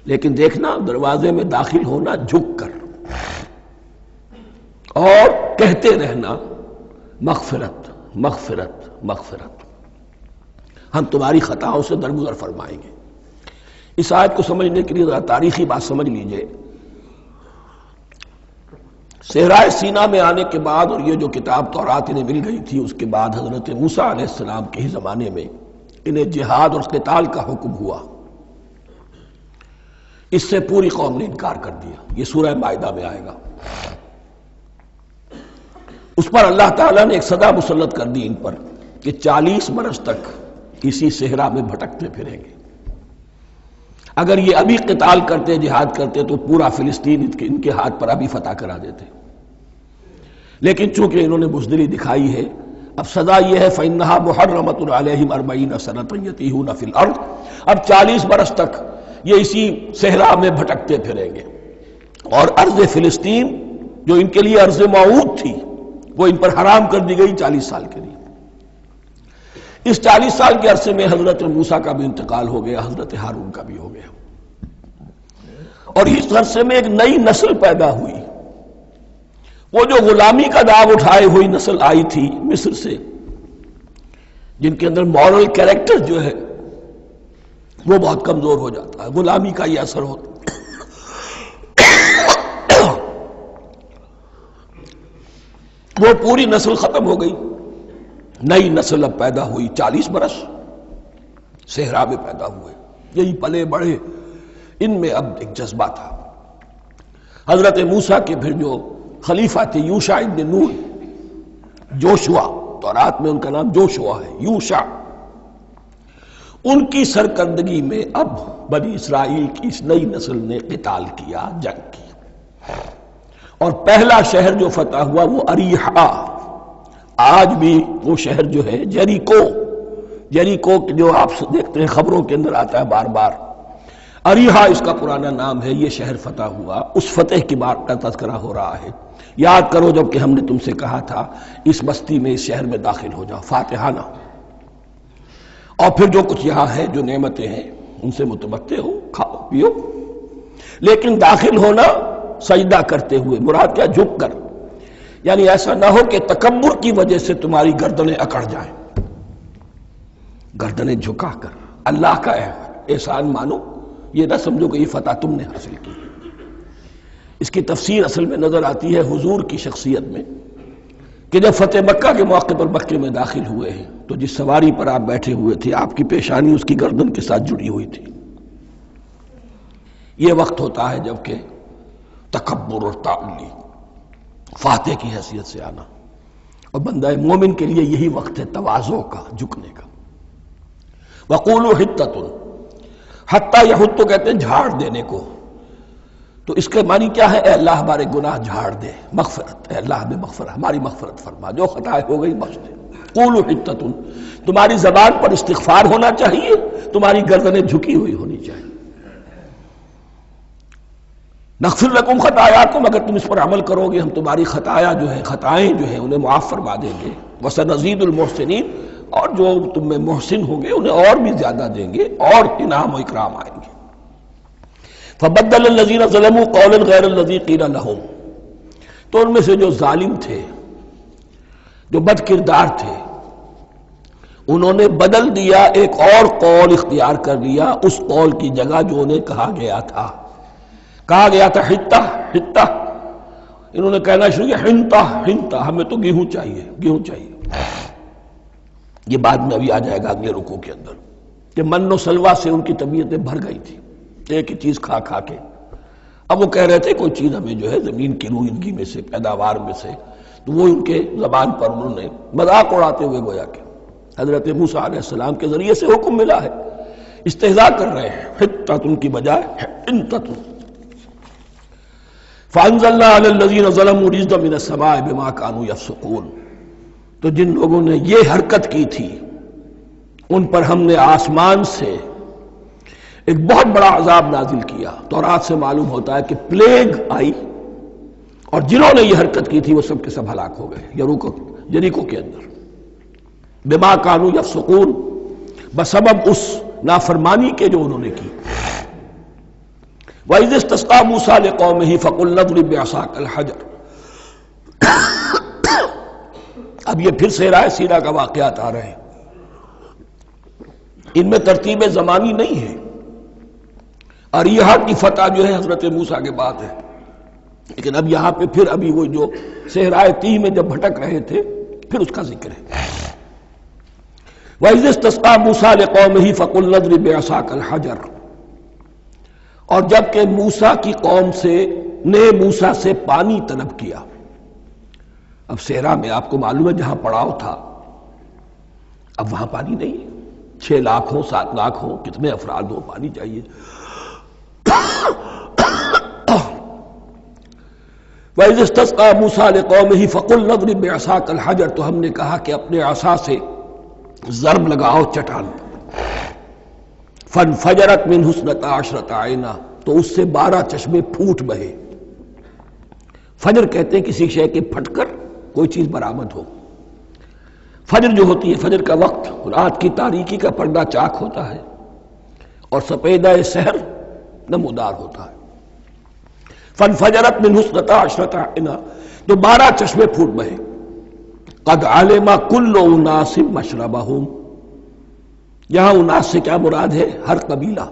لیکن دیکھنا دروازے میں داخل ہونا جھک کر اور کہتے رہنا مغفرت مغفرت مغفرت، ہم تمہاری خطاؤں سے درگزر فرمائیں گے۔ اس آیت کو سمجھنے کے لیے ذرا تاریخی بات سمجھ لیجئے۔ صحرائے سینا میں آنے کے بعد اور یہ جو کتاب تورات انہیں مل گئی تھی، اس کے بعد حضرت موسیٰ علیہ السلام کے ہی زمانے میں انہیں جہاد اور قتال کا حکم ہوا۔ اس سے پوری قوم نے انکار کر دیا، یہ سورہ مائدہ میں آئے گا۔ اس پر اللہ تعالیٰ نے ایک سزا مسلط کر دی ان پر کہ 40 برس تک اسی صحرا میں بھٹکتے پھریں گے۔ اگر یہ ابھی قتال کرتے، جہاد کرتے، تو پورا فلسطین ان کے ہاتھ پر ابھی فتح کرا دیتے، لیکن چونکہ انہوں نے بزدلی دکھائی ہے، اب سزا یہ ہے فَإِنَّهَا مُحَرَّمَةٌ عَلَيْهِمْ 40 سَنَةً يَتِيهُونَ فِي الْأَرْضِ، اب 40 برس تک یہ اسی صحرا میں بھٹکتے پھریں گے، اور ارض فلسطین جو ان کے لیے ارض موعود تھی وہ ان پر حرام کر دی گئی 40 سال کے لیے۔ اس 40 سال کے عرصے میں حضرت موسیٰ کا بھی انتقال ہو گیا، حضرت ہارون کا بھی ہو گیا، اور اس عرصے میں ایک نئی نسل پیدا ہوئی۔ وہ جو غلامی کا داغ اٹھائے ہوئی نسل آئی تھی مصر سے، جن کے اندر مورل کیریکٹر جو ہے وہ بہت کمزور ہو جاتا ہے، غلامی کا یہ اثر ہوتا ہے۔ وہ پوری نسل ختم ہو گئی، نئی نسل اب پیدا ہوئی، 40 برس صحرا میں پیدا ہوئے، یہی پلے بڑھے، ان میں اب ایک جذبہ تھا۔ حضرت موسیٰ کے پھر جو خلیفہ تھے یوشع ابن نون، جوشوا، تورات میں ان کا نام جوشوا ہے، یوشع، ان کی سرکردگی میں اب بنی اسرائیل کی اس نئی نسل نے قتال کیا، جنگ کی، اور پہلا شہر جو فتح ہوا وہ اریحا۔ آج بھی وہ شہر جو ہے جیریکو جو آپ دیکھتے ہیں خبروں کے اندر آتا ہے بار بار، اریحا اس کا پرانا نام ہے، یہ شہر فتح ہوا۔ اس فتح کی بات کا تذکرہ ہو رہا ہے۔ یاد کرو جب کہ ہم نے تم سے کہا تھا اس بستی میں، اس شہر میں داخل ہو جاؤ فاتحانہ، اور پھر جو کچھ یہاں ہے، جو نعمتیں ہیں ان سے متمتع ہو، کھاؤ پیو، لیکن داخل ہونا سجدہ کرتے ہوئے، مراد کیا؟ جھک کر، یعنی ایسا نہ ہو کہ تکبر کی وجہ سے تمہاری گردنیں اکڑ جائیں، گردنیں جھکا کر اللہ کا احسان مانو، یہ نہ سمجھو کہ یہ فتح تم نے حاصل کی۔ اس کی تفسیر اصل میں نظر آتی ہے حضور کی شخصیت میں، کہ جب فتح مکہ کے موقع پر مکے میں داخل ہوئے ہیں تو جس سواری پر آپ بیٹھے ہوئے تھے، آپ کی پیشانی اس کی گردن کے ساتھ جڑی ہوئی تھی۔ یہ وقت ہوتا ہے جب کہ تکبر اور تعلی، فاتح کی حیثیت سے آنا، اور بندہ مومن کے لیے یہی وقت ہے تواضع کا، جھکنے کا۔ وَقُولُوا حِطَّةٌ، حتیٰ یحط کہتے ہیں جھاڑ دینے کو، تو اس کے معنی کیا ہے؟ اے اللہ ہمارے گناہ جھاڑ دے، مغفرت، اے اللہ ہمیں مغفرت، ہماری مغفرت فرما، جو خطائیں ہو گئی بخش دے۔ قولوا حِطَّةٌ، تمہاری زبان پر استغفار ہونا چاہیے، تمہاری گردنیں جھکی ہوئی ہونی چاہیے۔ نغفر لکم خطایاکم، اگر تم اس پر عمل کرو گے ہم تمہاری خطائیں جو ہیں انہیں معاف فرما دیں گے۔ وسنزید المحسنین، اور جو تم میں محسن ہوں گے انہیں اور بھی زیادہ دیں گے، اور انعام و اکرام آئیں گے۔ فبدل الذین ظلموا قولا غیر الذی قیل لہم، تو ان میں سے جو ظالم تھے، جو بد کردار تھے، انہوں نے بدل دیا، ایک اور قول اختیار کر لیا اس قول کی جگہ جو انہیں کہا گیا تھا۔ کہا گیا تھا حتہ حتہ، انہوں نے کہنا شروع کیا حنطہ حنطہ، ہمیں تو گیہوں چاہیے، گیہوں چاہیے۔ یہ بعد میں ابھی آ جائے گا اگلے رکوع کے اندر، کہ من و سلوہ سے ان کی طبیعتیں بھر گئی تھی ایک ہی چیز کھا کھا کے۔ اب وہ کہہ رہے تھے کوئی چیز ہمیں جو ہے زمین کی روئیدگی میں سے، پیداوار میں سے، تو وہ ان کے زبان پر انہوں نے مذاق اڑاتے ہوئے گویا کہ حضرت موسیٰ علیہ السلام کے ذریعے سے حکم ملا ہے، استہزاء کر رہے ہیں، حتۃ کی بجائے حنطۃ۔ فَأَنزَلْنَا عَلَى الَّذِينَ ظَلَمُوا رِجْزًا مِنَ السَّمَاءِ بِمَا كَانُوا يَفْسُقُونَ، تو جن لوگوں نے یہ حرکت کی تھی ان پر ہم نے آسمان سے ایک بہت بڑا عذاب نازل کیا۔ تورات سے معلوم ہوتا ہے کہ پلیگ آئی اور جنہوں نے یہ حرکت کی تھی وہ سب کے سب ہلاک ہو گئے یریکو کے اندر، بما کانوا یفسقون، بسبب اس نافرمانی کے جو انہوں نے کی۔ وَإِذِ اسْتَسْقَىٰ مُوسَىٰ لِقَوْمِهِ فَقُلْنَا اضْرِب بِّعَصَاكَ الْحَجَرَ۔ اب یہ پھر صحرائے سینا کا واقعات آ رہے ہیں، ان میں ترتیب زمانی نہیں ہے۔ اریحا کی فتح جو ہے حضرت موسیٰ کے بعد ہے، لیکن اب یہاں پہ پھر ابھی وہ جو صحرائے تیہ میں جب بھٹک رہے تھے پھر اس کا ذکر ہے۔ وَإِذِ اسْتَسْقَىٰ مُوسَىٰ لِقَوْمِهِ فَقُلْنَا اضْرِب بِّعَصَاكَ الْحَجَرَ، اور جب کہ موسیٰ کی قوم نے موسیٰ سے پانی طلب کیا۔ اب صحرا میں آپ کو معلوم ہے جہاں پڑاؤ تھا اب وہاں پانی نہیں ہے، 6 لاکھ ہو 7 لاکھ ہو کتنے افراد ہو پانی چاہیے۔ وَإِذِ اسْتَسْقَىٰ مُوسَىٰ لِقَوْمِهِ فَقُلْنَا اضْرِب بِّعَصَاكَ الْحَجَرَ، تو ہم نے کہا کہ اپنے عصا سے ضرب لگاؤ چٹان پر۔ فَانْفَجَرَتْ مِنْهُ اثْنَتَا عَشْرَةَ عَيْنًا، تو اس سے 12 چشمے پھوٹ بہے۔ فجر کہتے ہیں کسی شے کے پھٹ کر کوئی چیز برآمد ہو۔ فجر جو ہوتی ہے، فجر کا وقت رات کی تاریکی کا پردہ چاک ہوتا ہے اور سپیدہ سحر نمودار ہوتا ہے۔ فَانْفَجَرَتْ مِنْهُ اثْنَتَا عَشْرَةَ عَيْنًا، تو 12 چشمے پھوٹ بہے۔ قَدْ عَلِمَ كُلُّ أُنَاسٍ مَشْرَبَهُمْ، یہاں اناس سے کیا مراد ہے؟ ہر قبیلہ،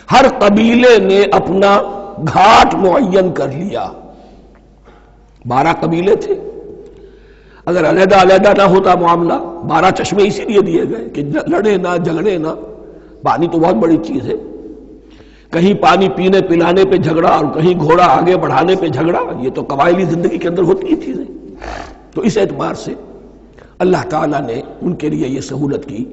ہر قبیلے نے اپنا گھاٹ معین کر لیا۔ 12 قبیلے تھے، اگر علیحدہ علیحدہ نہ ہوتا معاملہ، 12 چشمے اسی لیے دیے گئے کہ لڑے نہ جھگڑے نہ۔ پانی تو بہت بڑی چیز ہے، کہیں پانی پینے پلانے پہ جھگڑا اور کہیں گھوڑا آگے بڑھانے پہ جھگڑا، یہ تو قبائلی زندگی کے اندر ہوتی ہی چیزیں۔ تو اس اعتبار سے اللہ تعالیٰ نے ان کے لیے یہ سہولت کی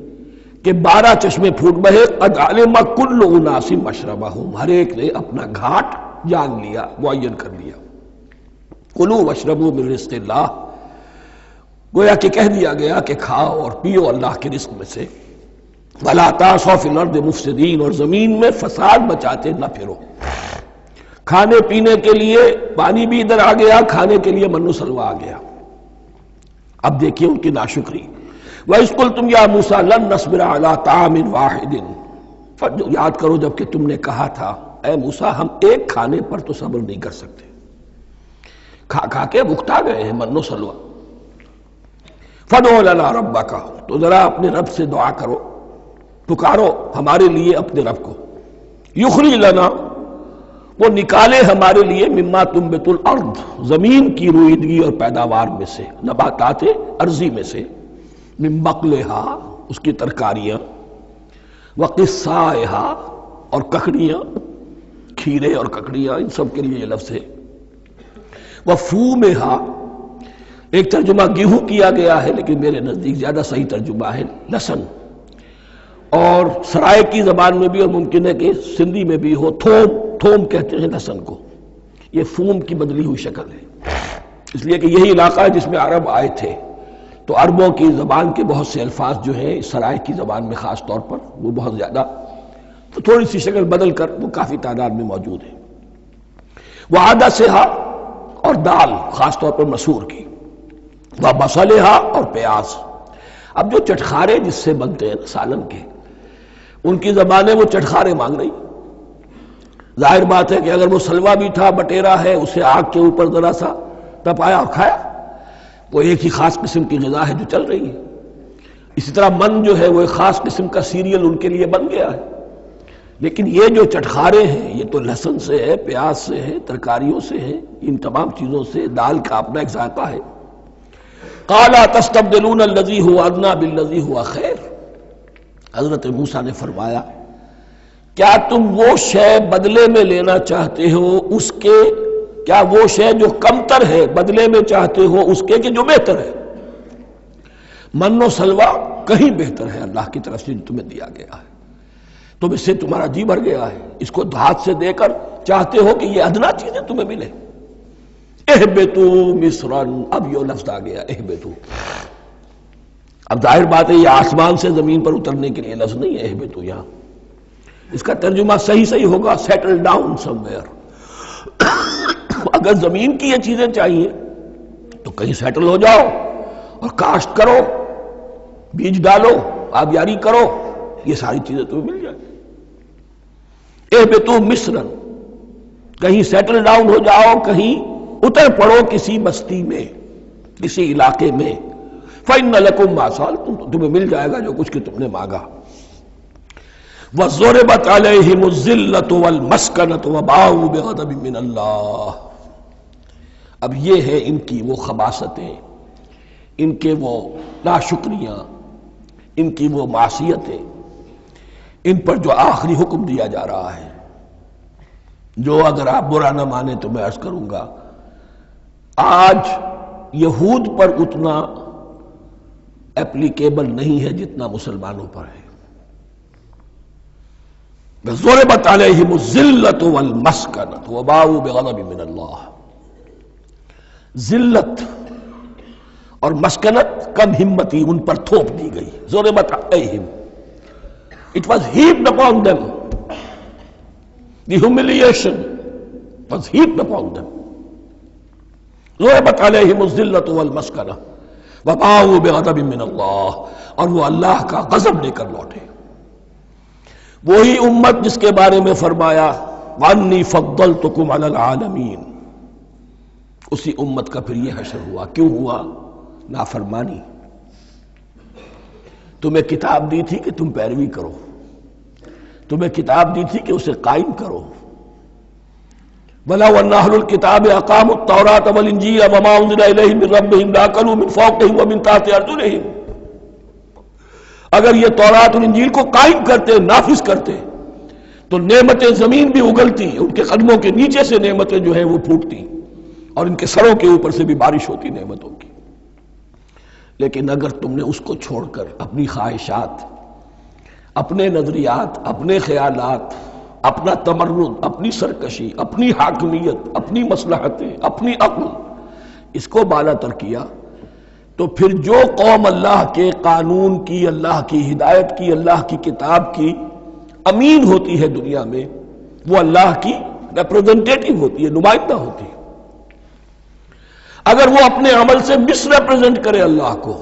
کہ 12 چشمے پھوٹ بہے۔ قد علم کل اناس مشربہم، ہر ایک نے اپنا گھاٹ جان لیا، معین کر لیا۔ کلوا واشربوا من رزق اللہ، گویا کہ کہہ دیا گیا کہ کھاؤ اور پیو اللہ کے رزق میں سے۔ ولا تعثوا فی الارض مفسدین، اور زمین میں فساد مچاتے نہ پھرو۔ کھانے پینے کے لیے پانی بھی ادھر آ گیا، کھانے کے لیے من و سلوہ آ گیا۔ اب دیکھیے ان کی ناشکری۔ وَإِذْ قُلْتُمْ يَا مُوسَىٰ لَن نَّصْبِرَ عَلَىٰ طَعَامٍ وَاحِدٍ، یاد کرو جب کہ تم نے کہا تھا اے موسیٰ ہم ایک کھانے پر تو صبر نہیں کر سکتے، کھا کھا کے بکتا گئے ہیں من و سلوہ۔ فَادْعُ لَنَا رَبَّكَ، تو ذرا اپنے رب سے دعا کرو، پکارو ہمارے لیے اپنے رب کو۔ یخرج لنا، وہ نکالے ہمارے لیے مما تنبت الارض، زمین کی روئیدگی اور پیداوار میں سے، نباتات ارضی میں سے، من بقلہا اس کی ترکاریاں، وقصائہا اور ککڑیاں، کھیرے اور ککڑیاں ان سب کے لیے یہ لفظ ہے۔ وفومہا، ایک ترجمہ گیہوں کیا گیا ہے لیکن میرے نزدیک زیادہ صحیح ترجمہ ہے لہسن، اور سرائکی زبان میں بھی اور ممکن ہے کہ سندھی میں بھی ہو تھوم، تھوم کہتے ہیں لہسن کو، یہ فوم کی بدلی ہوئی شکل ہے، اس لیے کہ یہی علاقہ ہے جس میں عرب آئے تھے، تو عربوں کی زبان کے بہت سے الفاظ جو ہیں سرائکی زبان میں خاص طور پر وہ بہت زیادہ تو تھوڑی سی شکل بدل کر وہ کافی تعداد میں موجود ہے۔ وعدسہا، اور دال خاص طور پر مسور کی، وبصلہا، اور پیاز۔ اب جو چٹخارے جس سے بنتے ہیں سالن کے، ان کی زبانیں وہ چٹخارے مانگ رہی۔ ظاہر بات ہے کہ اگر وہ سلوا بھی تھا، بٹیرا ہے، اسے آگ کے اوپر ذرا سا تپایا اور کھایا، وہ ایک ہی خاص قسم کی غذا ہے جو چل رہی ہے۔ اسی طرح من جو ہے وہ ایک خاص قسم کا سیریل ان کے لیے بن گیا ہے، لیکن یہ جو چٹخارے ہیں یہ تو لہسن سے ہے، پیاز سے ہے، ترکاریوں سے ہے، ان تمام چیزوں سے، دال کا اپنا ایک ذائقہ ہے۔ قَالَ تَسْتَبْدِلُونَ الَّذِي هُوَ أَدْنَىٰ بِالَّذِي هُوَ خَيْرٌ، حضرت موسیٰ نے فرمایا کیا تم وہ شے بدلے میں لینا چاہتے ہو اس کے، کیا وہ شے جو کمتر ہے بدلے میں چاہتے ہو اس کے کہ جو بہتر ہے؟ من و سلوہ کہیں بہتر ہے اللہ کی طرف سے جو تمہیں دیا گیا ہے، تم اس سے تمہارا جی بھر گیا ہے، اس کو ہاتھ سے دے کر چاہتے ہو کہ یہ ادنا چیزیں تمہیں ملے۔ اہبتوا مصرا، اب یہ لفظ آ گیا اہبتوا، اب ظاہر بات ہے یہ آسمان سے زمین پر اترنے کے لیے لفظ نہیں ہے اہبتوا، یہاں اس کا ترجمہ صحیح ہوگا سیٹل ڈاؤن سم ویئر، اگر زمین کی یہ چیزیں چاہیے تو کہیں سیٹل ہو جاؤ اور کاشت کرو، بیج ڈالو، آبیاری کرو، یہ ساری چیزیں تمہیں مل جائیں۔ اہبطوا مصرا، کہیں سیٹل ڈاؤن ہو جاؤ، کہیں اتر پڑو کسی بستی میں، کسی علاقے میں، فإن لکم ما سألتم، تمہیں مل جائے گا جو کچھ کہ تم نے مانگا۔ وَضُرِبَتْ عَلَيْهِمُ الذِّلَّةُ وَالْمَسْكَنَةُ وَبَاءُوا بِغَضَبٍ مِّنَ اللَّهِ۔ اب یہ ہے ان کی وہ خباثتیں، ان کے وہ ناشکریاں، ان کی وہ معصیتیں، ان پر جو آخری حکم دیا جا رہا ہے، جو اگر آپ برا نہ مانیں تو میں عرض کروں گا آج یہود پر اتنا اپلیکیبل نہیں ہے جتنا مسلمانوں پر ہے۔ ضربت علیہم الذلۃ والمسکنۃ وباؤوا بغضب من اللہ۔ ذلت اور مسکنت، کم ہمتی ان پر تھوپ دی گئی۔ ضربت علیہم، it was heaped upon them، the humiliation was heaped upon them۔ ضربت علیہم الذلۃ والمسکنۃ وباؤوا بغضب من اللہ، اور وہ اللہ کا غضب لے کر لوٹے۔ وہی امت جس کے بارے میں فرمایا وَأَنِّي فَضَّلْتُكُمْ عَلَى الْعَالَمِينَ، اسی امت کا پھر یہ حشر ہوا۔ کیوں ہوا؟ نافرمانی۔ تمہیں کتاب دی تھی کہ تم پیروی کرو، تمہیں کتاب دی تھی کہ اسے قائم کرو۔ وَلَوْ أَنَّ أَهْلَ الْكِتَابِ أَقَامُوا التَّوْرَاةَ وَالْإِنْجِيلَ وَمَا أُنزِلَ إِلَيْهِمْ مِنْ رَبِّهِمْ لَأَكَلُوا مِنْ فَوْقِهِمْ وَمِنْ تَحْتِ أَرْجُلِهِمْ۔ اگر یہ تورات اور انجیل کو قائم کرتے، نافذ کرتے، تو نعمتیں زمین بھی اگلتی، ان کے قدموں کے نیچے سے نعمتیں جو ہیں وہ پھوٹتی، اور ان کے سروں کے اوپر سے بھی بارش ہوتی نعمتوں کی۔ لیکن اگر تم نے اس کو چھوڑ کر اپنی خواہشات، اپنے نظریات، اپنے خیالات، اپنا تمرد، اپنی سرکشی، اپنی حاکمیت، اپنی مصلحتیں، اپنی عقل، اس کو بالا تر کیا، تو پھر جو قوم اللہ کے قانون کی، اللہ کی ہدایت کی، اللہ کی کتاب کی امین ہوتی ہے دنیا میں، وہ اللہ کی ریپرزنٹیٹو ہوتی ہے، نمائندہ ہوتی ہے۔ اگر وہ اپنے عمل سے مس ریپرزنٹ کرے اللہ کو،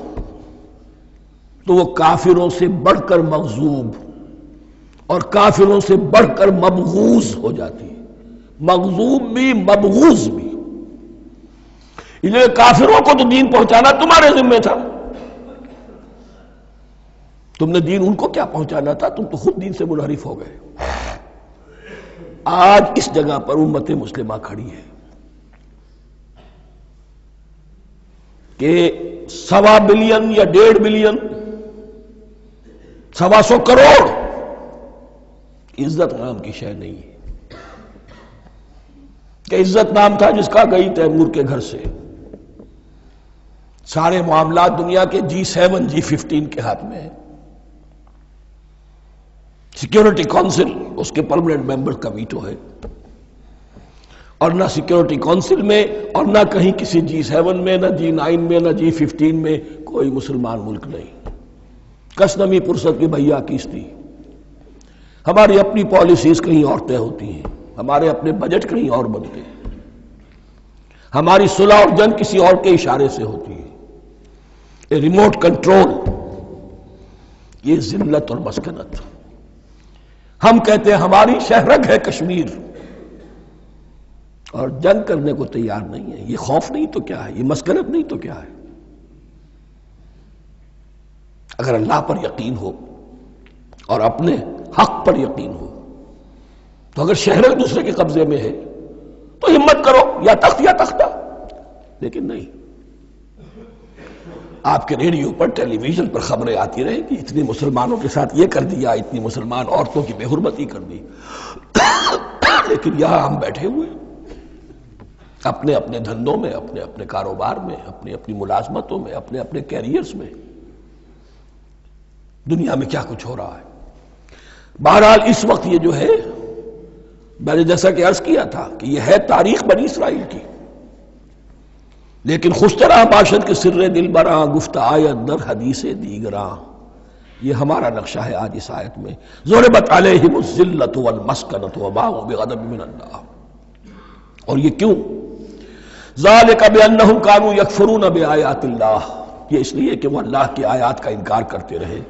تو وہ کافروں سے بڑھ کر مغضوب اور کافروں سے بڑھ کر مبغوض ہو جاتی ہے، مغضوب بھی مبغوض بھی۔ یہ کافروں کو تو دین پہنچانا تمہارے ذمہ تھا، تم نے دین ان کو کیا پہنچانا تھا، تم تو خود دین سے منحرف ہو گئے۔ آج اس جگہ پر امت مسلمہ کھڑی ہے کہ 1.25 بلین یا 1.5 بلین، 125 کروڑ عزت نام کی شے نہیں ہے کہ عزت نام تھا جس کا گئی تیمور کے گھر سے، سارے معاملات دنیا کے G7 G15 کے ہاتھ میں ہیں، سیکیورٹی کونسل اس کے پرماننٹ ممبر کا ویٹو ہے، اور نہ سیکیورٹی کونسل میں اور نہ کہیں کسی G7 میں، نہ G9 میں، نہ G15 میں کوئی مسلمان ملک نہیں۔ کس نمی پرست کی بھیا کیستی، ہماری اپنی پالیسیز کہیں اور طے ہوتی ہیں، ہمارے اپنے بجٹ کہیں اور بنتے ہیں، ہماری صلح اور جنگ کسی اور کے اشارے سے ہوتی ہے، ریموٹ کنٹرول، یہ ذلت اور مسکنت۔ ہم کہتے ہیں ہماری شہرگ ہے کشمیر، اور جنگ کرنے کو تیار نہیں ہے۔ یہ خوف نہیں تو کیا ہے، یہ مسکنت نہیں تو کیا ہے؟ اگر اللہ پر یقین ہو اور اپنے حق پر یقین ہو تو اگر شہر دوسرے کے قبضے میں ہے تو ہمت کرو، یا تخت یا تختہ، لیکن نہیں۔ آپ کے ریڈیو پر، ٹیلی ویژن پر خبریں آتی رہیں کہ اتنی مسلمانوں کے ساتھ یہ کر دیا، اتنی مسلمان عورتوں کی بے حرمتی کر دی، لیکن یہاں ہم بیٹھے ہوئے اپنے اپنے دھندوں میں، اپنے اپنے کاروبار میں، اپنی اپنی ملازمتوں میں، اپنے اپنے کیریئرز میں، دنیا میں کیا کچھ ہو رہا ہے۔ بہرحال اس وقت یہ جو ہے، میں نے جیسا کہ عرض کیا تھا کہ یہ ہے تاریخ بنی اسرائیل کی، لیکن خوشترا باشد کے سر دل براں، گفت آیت در حدیث دیگراں، یہ ہمارا نقشہ ہے آج اس آیت میں۔ ضربت علیہم الذلۃ والمسکنۃ وباؤوا بغضب من اللہ۔ اور یہ کیوں؟ ذالک بانہم کانوا یکفرون بآیات اللہ، یہ اس لیے کہ وہ اللہ کی آیات کا انکار کرتے رہے،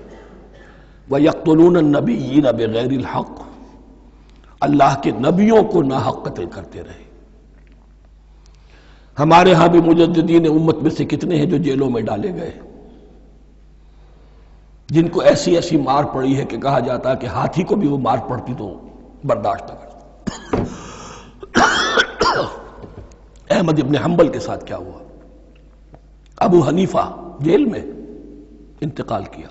وَيَقْتُلُونَ النَّبِيِّينَ بِغَيْرِ الْحَقِّ، اللہ کے نبیوں کو ناحق قتل کرتے رہے۔ ہمارے ہاں بھی مجددین امت میں سے کتنے ہیں جو جیلوں میں ڈالے گئے، جن کو ایسی ایسی مار پڑی ہے کہ کہا جاتا ہے کہ ہاتھی کو بھی وہ مار پڑتی تو برداشت نہ کرتا۔ احمد ابن حنبل کے ساتھ کیا ہوا؟ ابو حنیفہ جیل میں انتقال کیا،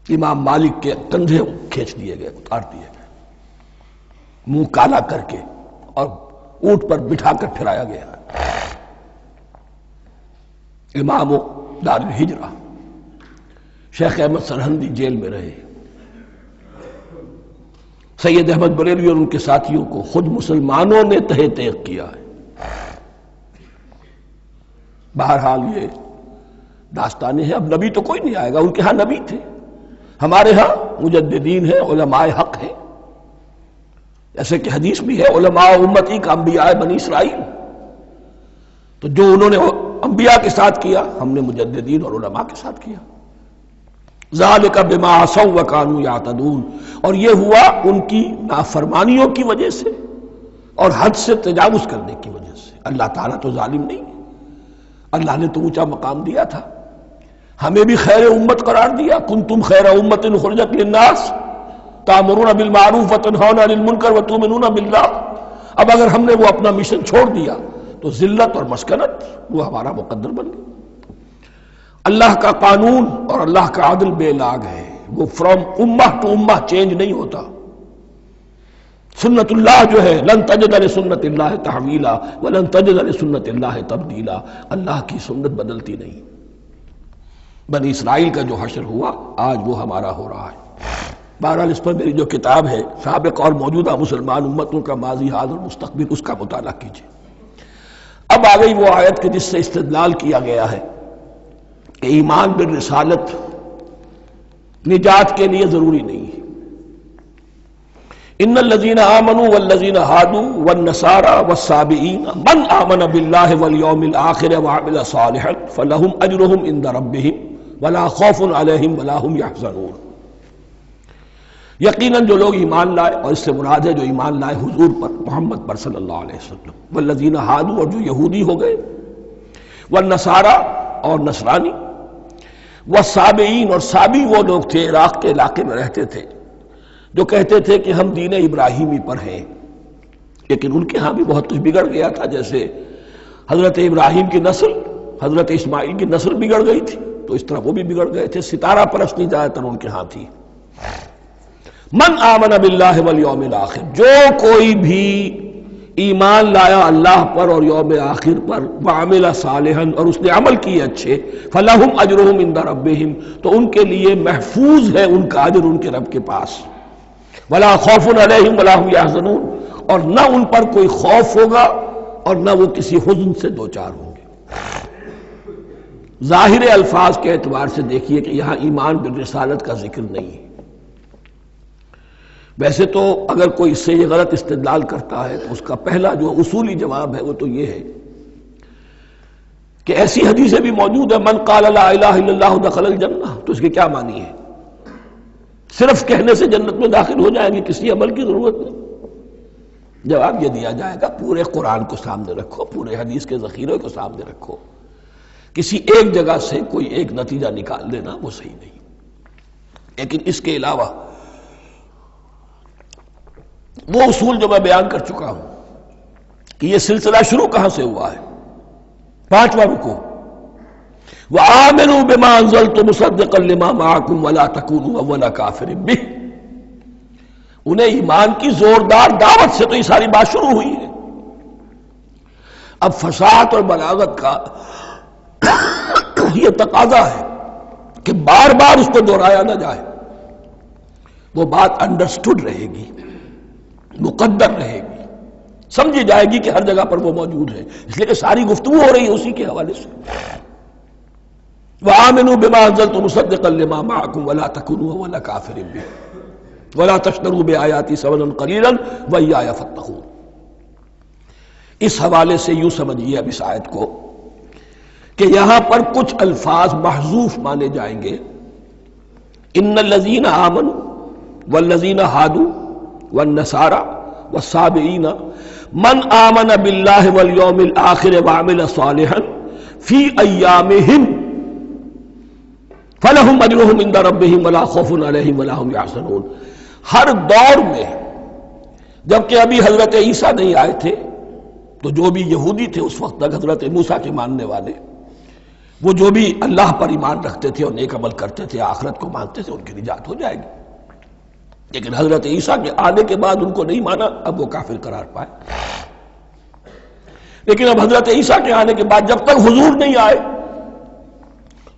امام مالک کے کندھے کھینچ دیے گئے، اتار دیے گئے، منہ کالا کر کے اور اونٹ پر بٹھا کر پھرایا گیا۔ امام دار الہجرہ شیخ احمد سرہندی جیل میں رہے، سید احمد بریلوی اور ان کے ساتھیوں کو خود مسلمانوں نے تہہ تیغ کیا ہے۔ بہرحال یہ داستانیں ہیں، اب نبی تو کوئی نہیں آئے گا، ان کے ہاں نبی تھے، ہمارے ہاں مجددین ہیں، علماء حق ہیں، جیسے کہ حدیث بھی ہے علماء امتی کا انبیاء بنی اسرائیل، تو جو انہوں نے انبیاء کے ساتھ کیا ہم نے مجددین اور علماء کے ساتھ کیا۔ ذالک بما عصوا وکانوا یعتدون، اور یہ ہوا ان کی نافرمانیوں کی وجہ سے اور حد سے تجاوز کرنے کی وجہ سے۔ اللہ تعالیٰ تو ظالم نہیں ہے، اللہ نے تو اونچا مقام دیا تھا، ہمیں بھی خیر امت قرار دیا، کنتم خیر امت اخرجت للناس تأمرون بالمعروف وتنہون عن المنکر وتؤمنون باللہ۔ اب اگر ہم نے وہ اپنا مشن چھوڑ دیا تو ذلت اور مسکنت وہ ہمارا مقدر بن گئی۔ اللہ کا قانون اور اللہ کا عدل بے لاگ ہے، وہ فرام امہ ٹو امہ چینج نہیں ہوتا۔ سنت اللہ جو ہے لن تجد لسنت اللہ تحویلا ولن تجد لسنت اللہ تبدیلا، اللہ کی سنت بدلتی نہیں۔ بنی اسرائیل کا جو حشر ہوا آج وہ ہمارا ہو رہا ہے۔ بہرحال اس پر میری جو کتاب ہے سابق اور موجودہ مسلمان امتوں کا ماضی حال اور مستقبل، اس کا مطالعہ کیجیے۔ اب آ گئی وہ آیت کہ جس سے استدلال کیا گیا ہے کہ ایمان بالرسالت نجات کے لیے ضروری نہیں ہے۔ ان الذین آمنوا والذین ہادوا والنصارى والصابئین من آمن باللہ والیوم الآخر وعمل صالحا فلہم اجرہم عند ربہم ولا خوف علیہم ولا ہم یحزنون۔ یقیناً جو لوگ ایمان لائے، اور اس سے مراد ہے جو ایمان لائے حضور پر، محمد پر صلی اللہ علیہ وسلم، والذین ہادوا، اور جو یہودی ہو گئے، والنصارى، اور نصرانی، والصابئین، اور صابی وہ لوگ تھے عراق کے علاقے میں رہتے تھے جو کہتے تھے کہ ہم دین ابراہیمی پر ہیں، لیکن ان کے ہاں بھی بہت کچھ بگڑ گیا تھا، جیسے حضرت ابراہیم کی نسل حضرت اسماعیل کی نسل بگڑ گئی تھی تو اس طرح وہ بھی بگڑ گئے تھے، ستارہ پرستی زیادہ تر ان کے ہاں تھی۔ من آمن باللہ والیوم الآخر، جو کوئی بھی ایمان لایا اللہ پر اور یوم آخر پر، وعمل صالحا، اور اس نے عمل کیے اچھے، فلہم اجرہم عند ربہم، تو ان کے لیے محفوظ ہے ان کا اجر ان کے رب کے پاس، ولا خوف علیہم ولا ہم یحزنون، اور نہ ان پر کوئی خوف ہوگا اور نہ وہ کسی حزن سے دوچار ہوں گے۔ ظاہر الفاظ کے اعتبار سے دیکھیے کہ یہاں ایمان بالرسالت کا ذکر نہیں ہے۔ ویسے تو اگر کوئی اس سے یہ غلط استدلال کرتا ہے تو اس کا پہلا جو اصولی جواب ہے وہ تو یہ ہے کہ ایسی حدیثیں بھی موجود ہیں، من قال لا الہ الا اللہ دخل الجنہ، تو اس کے کیا معنی ہے؟ صرف کہنے سے جنت میں داخل ہو جائیں گے، کسی عمل کی ضرورت نہیں؟ جواب یہ دیا جائے گا پورے قرآن کو سامنے رکھو، پورے حدیث کے ذخیرے کو سامنے رکھو، کسی ایک جگہ سے کوئی ایک نتیجہ نکال دینا وہ صحیح نہیں۔ لیکن اس کے علاوہ وہ اصول جو میں بیان کر چکا ہوں کہ یہ سلسلہ شروع کہاں سے ہوا ہے، 5واں رکوع، وآمنوا بما انزلت مصدقا لما معكم ولا تكونوا اول كافر به، انہیں ایمان کی زوردار دعوت سے تو یہ ساری بات شروع ہوئی ہے۔ اب فصاحت اور بلاغت کا یہ تقاضا ہے کہ بار بار اس کو دہرایا نہ جائے، وہ بات انڈرسٹوڈ رہے گی، مقدر رہے گی، سمجھی جائے گی کہ ہر جگہ پر وہ موجود ہے، اس لیے کہ ساری گفتگو ہو رہی ہے اسی کے حوالے سے۔ وآمنوا بما انزلت مصدقا لما معكم ولا تكونوا اول كافر به ولا تشتروا بآياتي ثمنا قليلا وإياي فاتقون۔ اس حوالے سے یوں سمجھیے اب اس آیت کو کہ یہاں پر کچھ الفاظ محذوف مانے جائیں گے. ان الذین آمنوا والذین ہادوا والنصارى والصابئین من آمن باللہ والیوم الآخر وعمل صالحا فی ایامہم فلہم اجرہم عند ربہم ولا خوف علیہم ولا ہم یحزنون. ہر دور میں جبکہ ابھی حضرت عیسیٰ نہیں آئے تھے تو جو بھی یہودی تھے اس وقت تک حضرت موسیٰ کے ماننے والے، وہ جو بھی اللہ پر ایمان رکھتے تھے اور نیک عمل کرتے تھے، آخرت کو مانتے تھے، ان کی نجات ہو جائے گی. لیکن حضرت عیسیٰ کے آنے کے بعد ان کو نہیں مانا، اب وہ کافر قرار پائے. لیکن اب حضرت عیسیٰ کے آنے کے بعد جب تک حضور نہیں آئے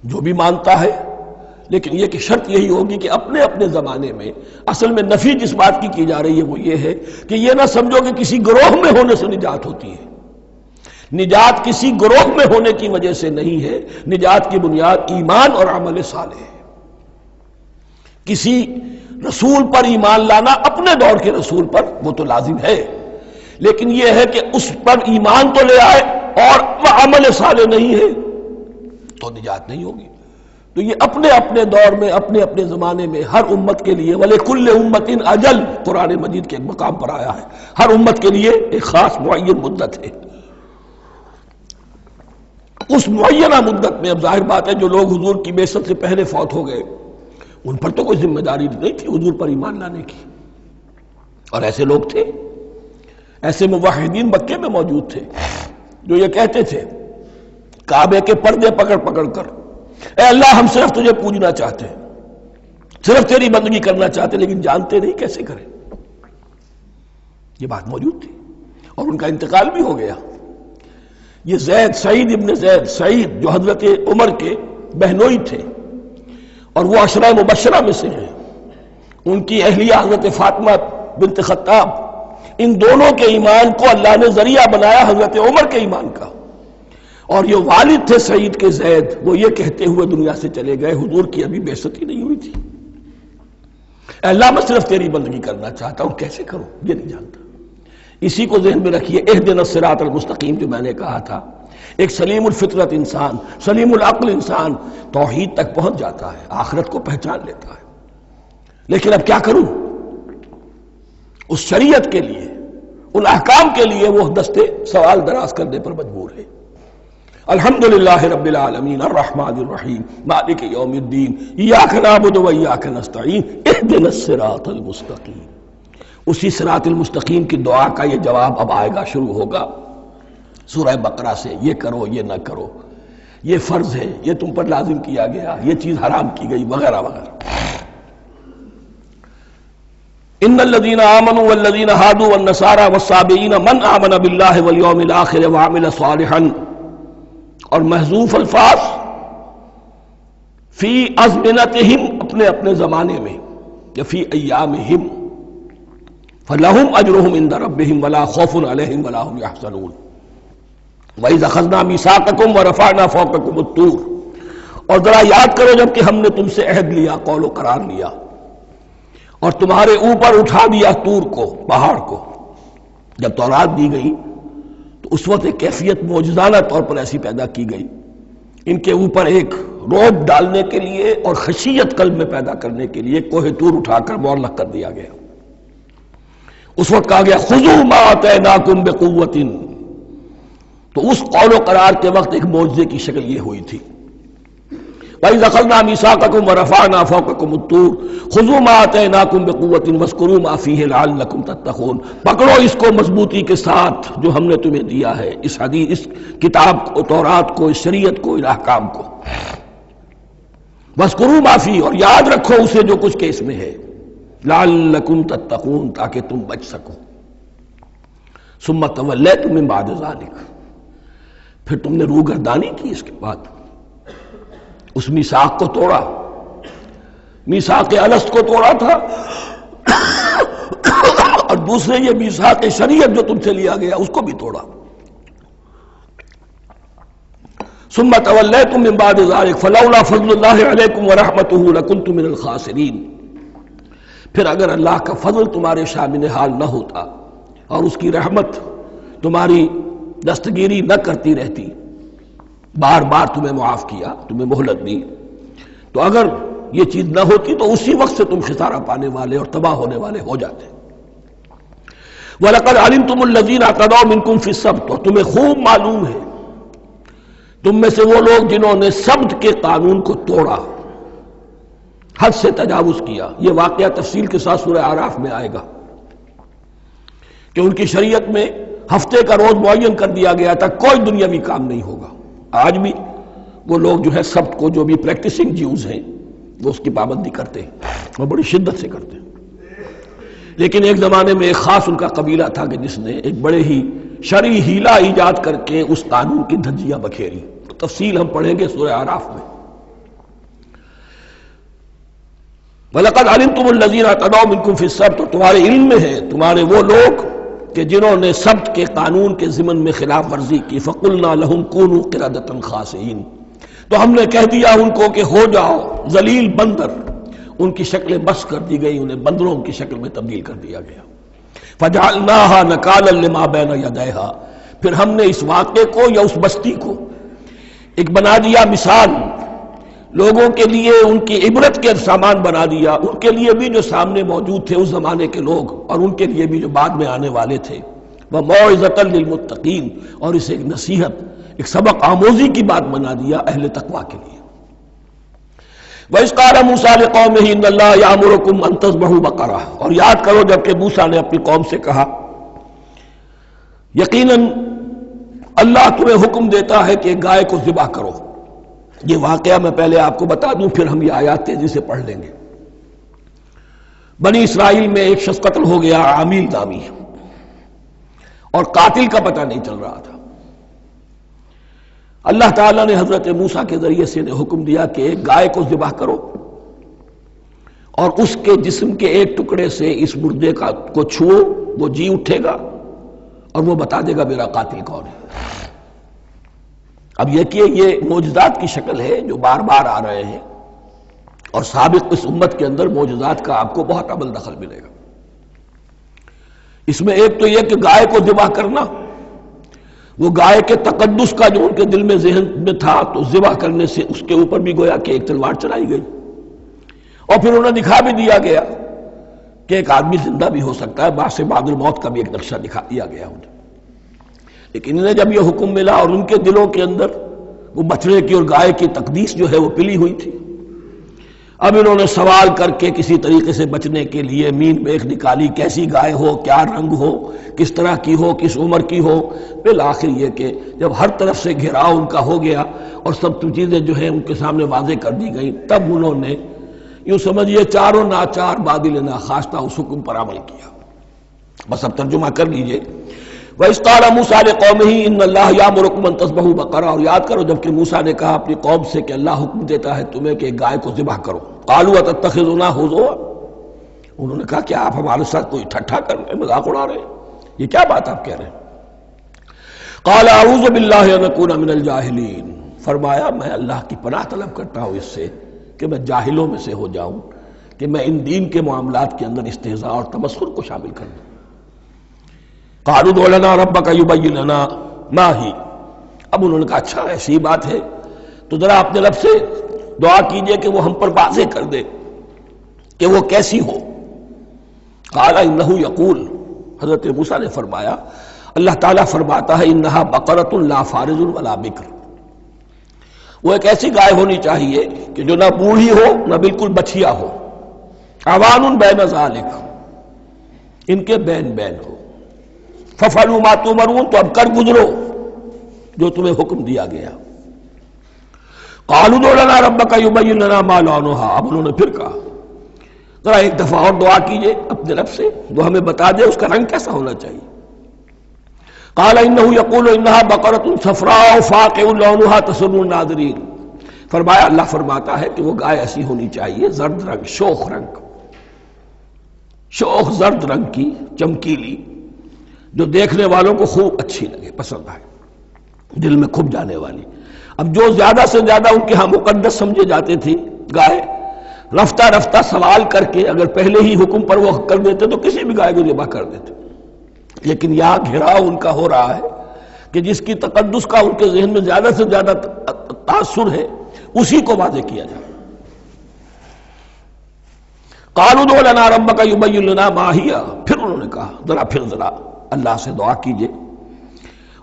جو بھی مانتا ہے، لیکن یہ کہ شرط یہی ہوگی کہ اپنے اپنے زمانے میں، اصل میں نفی جس بات کی جا رہی ہے وہ یہ ہے کہ یہ نہ سمجھو کہ کسی گروہ میں ہونے سے نجات ہوتی ہے. نجات کسی گروہ میں ہونے کی وجہ سے نہیں ہے، نجات کی بنیاد ایمان اور عمل صالح ہے. کسی رسول پر ایمان لانا اپنے دور کے رسول پر وہ تو لازم ہے، لیکن یہ ہے کہ اس پر ایمان تو لے آئے اور وہ عمل صالح نہیں ہے تو نجات نہیں ہوگی. تو یہ اپنے اپنے دور میں، اپنے اپنے زمانے میں ہر امت کے لیے وَلِكُلِّ أُمَّةٍ أَجَلٌ قرآن مجید کے ایک مقام پر آیا ہے، ہر امت کے لیے ایک خاص معین مدت ہے. اس معینہ مدت میں اب ظاہر بات ہے جو لوگ حضور کی بعثت سے پہلے فوت ہو گئے ان پر تو کوئی ذمہ داری نہیں تھی حضور پر ایمان لانے کی. اور ایسے لوگ تھے، ایسے موحدین مکے میں موجود تھے جو یہ کہتے تھے کعبے کے پردے پکڑ پکڑ کر، اے اللہ ہم صرف تجھے پوجنا چاہتے ہیں، صرف تیری بندگی کرنا چاہتے، لیکن جانتے نہیں کیسے کریں. یہ بات موجود تھی اور ان کا انتقال بھی ہو گیا. یہ زید، سعید ابن زید، سعید جو حضرت عمر کے بہنوئی تھے اور وہ عشرہ مبشرہ میں سے ہیں، ان کی اہلیہ حضرت فاطمہ بنت خطاب، ان دونوں کے ایمان کو اللہ نے ذریعہ بنایا حضرت عمر کے ایمان کا. اور یہ والد تھے سعید کے زید، وہ یہ کہتے ہوئے دنیا سے چلے گئے حضور کی ابھی بعثت ہی نہیں ہوئی تھی، اے اللہ میں صرف تیری بندگی کرنا چاہتا ہوں، کیسے کروں یہ نہیں جانتا. اسی کو ذہن میں رکھیے، اہدنا الصراط المستقیم جو میں نے کہا تھا، ایک سلیم الفطرت انسان، سلیم العقل انسان توحید تک پہنچ جاتا ہے، آخرت کو پہچان لیتا ہے. لیکن اب کیا کروں؟ اس شریعت کے لیے، ان احکام کے لیے وہ دستے سوال دراز کرنے پر مجبور ہے. الحمدللہ رب العالمین الرحمن الرحیم مالک یوم الدین ایاک نعبد و ایاک نستعین اہدنا الصراط المستقیم. اسی صراط المستقیم کی دعا کا یہ جواب اب آئے گا، شروع ہوگا سورہ بقرہ سے. یہ کرو، یہ نہ کرو، یہ فرض ہے، یہ تم پر لازم کیا گیا، یہ چیز حرام کی گئی، وغیرہ وغیرہ. ان الذین آمنوا والذین ہادوا والنصارى والصابئین من آمن باللہ والیوم الآخر وعمل صالحا. اور محذوف الفاظ فی ازمنتہم، اپنے اپنے زمانے میں، یا فی ایامہم، فلہم اجرہم عند ربہم ولا خوف علیہم ولا ہم یحزنون. وَإِذْ أَخَذْنَا مِيثَاقَكُمْ وَرَفَعْنَا فَوْقَكُمُ الطُّورَ. اور ذرا یاد کرو جب کہ ہم نے تم سے عہد لیا، قول و قرار لیا، اور تمہارے اوپر اٹھا دیا طور کو، پہاڑ کو. جب تورات دی گئی تو اس وقت ایک کیفیت معجزانہ طور پر ایسی پیدا کی گئی، ان کے اوپر ایک روب ڈالنے کے لیے اور خشیت قلب میں پیدا کرنے کے لیے کوہ طور اٹھا کر معلق کر دیا گیا. اس وقت کہا گیا خذوا ما آتیناکم بقوۃ. تو اس قول و قرار کے وقت ایک معجزے کی شکل یہ ہوئی تھی. وَإِذْ أَخَذْنَا مِيثَاقَكُمْ وَرَفَعْنَا فَوْقَكُمُ الطُّورَ خُذُوا مَا آتَيْنَاكُمْ بِقُوَّةٍ وَاذْكُرُوا مَا فِيهِ لَعَلَّكُمْ تَتَّقُونَ. پکڑو اس کو مضبوطی کے ساتھ جو ہم نے تمہیں دیا ہے، اس حدیث، اس کتاب کو، تورات کو، اس شریعت کو، ان احکام کو. وَاذْكُرُوا مَا فِيهِ، اور یاد رکھو اسے جو کچھ کہ اس میں ہے، لَعَلَّكُمْ تَتَّقُونَ، تاکہ تم بچ سکو. ثُمَّ تَوَلَّيْتُم مِّن بَعْدِ ذَلِكَ، پھر تم نے روگردانی کی اس کے بعد، اس میثاق کو توڑا، میثاق الست کو توڑا تھا، اور دوسرے یہ میثاق شریعت جو تم سے لیا گیا اس کو بھی توڑا. ثم تولیتم من بعد ذلک فلولا فضل اللہ علیکم ورحمتہ لکنتم من الخاسرین. پھر اگر اللہ کا فضل تمہارے شامل حال نہ ہوتا اور اس کی رحمت تمہاری دستگیری نہ کرتی رہتی، بار بار تمہیں معاف کیا، تمہیں مہلت دی، تو اگر یہ چیز نہ ہوتی تو اسی وقت سے تم خسارہ پانے والے اور تباہ ہونے والے ہو جاتے۔ وَلَقَدْ عَلِمْتُمُ الَّذِينَ اعْتَدَوْا مِنْكُمْ فِي السَّبْتِ، اور تمہیں خوب معلوم ہے تم میں سے وہ لوگ جنہوں نے سبت کے قانون کو توڑا، حد سے تجاوز کیا۔ یہ واقعہ تفصیل کے ساتھ سورہ اعراف میں آئے گا کہ ان کی شریعت میں ہفتے کا روز معین کر دیا گیا تھا، کوئی دنیاوی کام نہیں ہوگا۔ آج بھی وہ لوگ جو ہے سبت کو، جو بھی پریکٹسنگ جیوز ہیں، وہ اس کی پابندی کرتے ہیں اور بڑی شدت سے کرتے ہیں۔ لیکن ایک زمانے میں ایک خاص ان کا قبیلہ تھا کہ جس نے ایک بڑے ہی شرعی ہیلہ ایجاد کر کے اس قانون کی دھجیاں بکھیری۔ تفصیل ہم پڑھیں گے سورہ اعراف میں۔ وَلَقَدْ عَلِمْتُمُ الَّذِينَ اعْتَدَوْا مِنْكُمْ فِي السَّبْتِ، تو تمہارے علم میں ہے تمہارے وہ لوگ کہ جنہوں نے سبت کے قانون کے ضمن میں خلاف ورزی کی۔ فَقُلْنَا لَهُمْ كُونُوا قِرَدَةً خَاسِئِينَ، تو ہم نے کہہ دیا ان کو کہ ہو جاؤ ذلیل بندر۔ ان کی شکلیں بس کر دی گئی، انہیں بندروں کی شکل میں تبدیل کر دیا گیا۔ فَجَعَلْنَاهَا نَكَالًا لِمَا بَيْنَ يَدَيْهَا، پھر ہم نے اس واقعے کو یا اس بستی کو ایک بنا دیا مثال، لوگوں کے لیے ان کی عبرت کے سامان بنا دیا، ان کے لیے بھی جو سامنے موجود تھے اس زمانے کے لوگ، اور ان کے لیے بھی جو بعد میں آنے والے تھے۔ وَمَوْعِظَةً لِّلْمُتَّقِينَ، اور اسے ایک نصیحت، ایک سبق آموزی کی بات بنا دیا اہل تقویٰ کے لیے۔ وَإِذْ قَالَ مُوسَىٰ لِقَوْمِهِ إِنَّ اللَّهَ يَأْمُرُكُمْ أَن تَذْبَحُوا بَقَرَةً، اور یاد کرو جب کہ موسیٰ نے اپنی قوم سے کہا یقیناً اللہ تمہیں حکم دیتا ہے کہ گائے کو ذبح کرو۔ یہ واقعہ میں پہلے آپ کو بتا دوں، پھر ہم یہ آیات تیزی سے پڑھ لیں گے۔ بنی اسرائیل میں ایک شخص قتل ہو گیا، عامیل نامی، اور قاتل کا پتہ نہیں چل رہا تھا۔ اللہ تعالیٰ نے حضرت موسیٰ کے ذریعے سے حکم دیا کہ ایک گائے کو ذبح کرو اور اس کے جسم کے ایک ٹکڑے سے اس مردے کو چھوؤ، وہ جی اٹھے گا اور وہ بتا دے گا میرا قاتل کون ہے۔ اب یہ کہ یہ معجزات کی شکل ہے جو بار بار آ رہے ہیں، اور سابق اس امت کے اندر معجزات کا آپ کو بہت عمل دخل ملے گا۔ اس میں ایک تو یہ کہ گائے کو ذبح کرنا، وہ گائے کے تقدس کا جو ان کے دل میں ذہن میں تھا، تو ذبح کرنے سے اس کے اوپر بھی گویا کہ ایک تلوار چلائی گئی، اور پھر انہیں دکھا بھی دیا گیا کہ ایک آدمی زندہ بھی ہو سکتا ہے، بعد سے بعد الموت کا بھی ایک نقشہ دکھا دیا گیا انہیں۔ لیکن انہیں جب یہ حکم ملا اور ان کے دلوں کے اندر وہ بچڑے کی اور گائے کی تقدیس جو ہے وہ پلی ہوئی تھی، اب انہوں نے سوال کر کے کسی طریقے سے بچنے کے لیے مین بیک نکالی، کیسی گائے ہو، کیا رنگ ہو، کس طرح کی ہو، کس عمر کی ہو۔ بالآخر یہ کہ جب ہر طرف سے گھیراؤ ان کا ہو گیا اور سب چیزیں جو ہیں ان کے سامنے واضح کر دی گئیں، تب انہوں نے یوں سمجھیے چاروں ناچار بادل ناخواستہ اس حکم پر عمل کیا۔ بس اب ترجمہ کر لیجئے۔ وَإِذْ قَالَ مُوسَىٰ لِقَوْمِهِ إِنَّ اللَّهَ يَأْمُرُكُمْ أَن تَذْبَحُوا بَقَرَةً، اور یاد کرو جب کہ موسیٰ نے کہا اپنی قوم سے کہ اللہ حکم دیتا ہے تمہیں کہ گائے کو ذبح کرو۔ قَالُوا أَتَتَّخِذُنَا هُزُوًا، انہوں نے کہا کہ آپ ہمارے ساتھ کوئی ٹھٹھا کر رہے ہیں، مذاق اڑا رہے ہیں، یہ کیا بات آپ کہہ رہے ہیں؟ قَالَ أَعُوذُ بِاللَّهِ أَنْ أَكُونَ مِنَ الْجَاهِلِينَ، فرمایا میں اللہ کی پناہ طلب کرتا ہوں اس سے کہ میں جاہلوں میں سے ہو جاؤں، کہ میں ان دین کے معاملات کے اندر استہزاء اور تمسخر کو شامل کر دوں۔ قالوا ادع لنا ربك يبين لنا ما هي، اب انہوں نے کہا اچھا ایسی بات ہے تو ذرا اپنے رب سے دعا کیجئے کہ وہ ہم پر واضح کر دے کہ وہ کیسی ہو۔ قال انه يقول، حضرت موسیٰ نے فرمایا، اللہ تعالیٰ فرماتا ہے انها بقرۃ لا فارض ولا بکر، وہ ایک ایسی گائے ہونی چاہیے کہ جو نہ بوڑھی ہو نہ بالکل بچھیا ہو، عوان بین ذالک، ان کے بین بین ہو۔ فَفَعَلُوا مَا تُؤْمَرُونَ، تو اب کر گزرو جو تمہیں حکم دیا گیا۔ قَالُوا ادْعُ لَنَا رَبَّكَ يُبَيِّن لَنَا مَا لَوْنُهَا، اب انہوں نے پھر کہا ذرا ایک دفعہ اور دعا کیجئے اپنے رب سے، وہ ہمیں بتا دے اس کا رنگ کیسا ہونا چاہیے۔ قال انه يقول انها بقرة صفراء فاقع لونها تسر الناظرين، فرمایا اللہ فرماتا ہے کہ وہ گائے ایسی ہونی چاہیے زرد رنگ، شوخ رنگ، شوخ زرد رنگ کی، چمکیلی، جو دیکھنے والوں کو خوب اچھی لگے، پسند آئے، دل میں کھپ جانے والی۔ اب جو زیادہ سے زیادہ ان کے ہاں مقدس سمجھے جاتے تھی گائے، رفتہ رفتہ سوال کر کے اگر پہلے ہی حکم پر وہ کر دیتے تو کسی بھی گائے کو ذبح کر دیتے، لیکن یہاں گھیراؤ ان کا ہو رہا ہے کہ جس کی تقدس کا ان کے ذہن میں زیادہ سے زیادہ تاثر ہے اسی کو واضح کیا جائے۔ قالوا ادع لنا ربک یبین لنا ما ہی، پھر انہوں نے کہا ذرا اللہ سے دعا کیجئے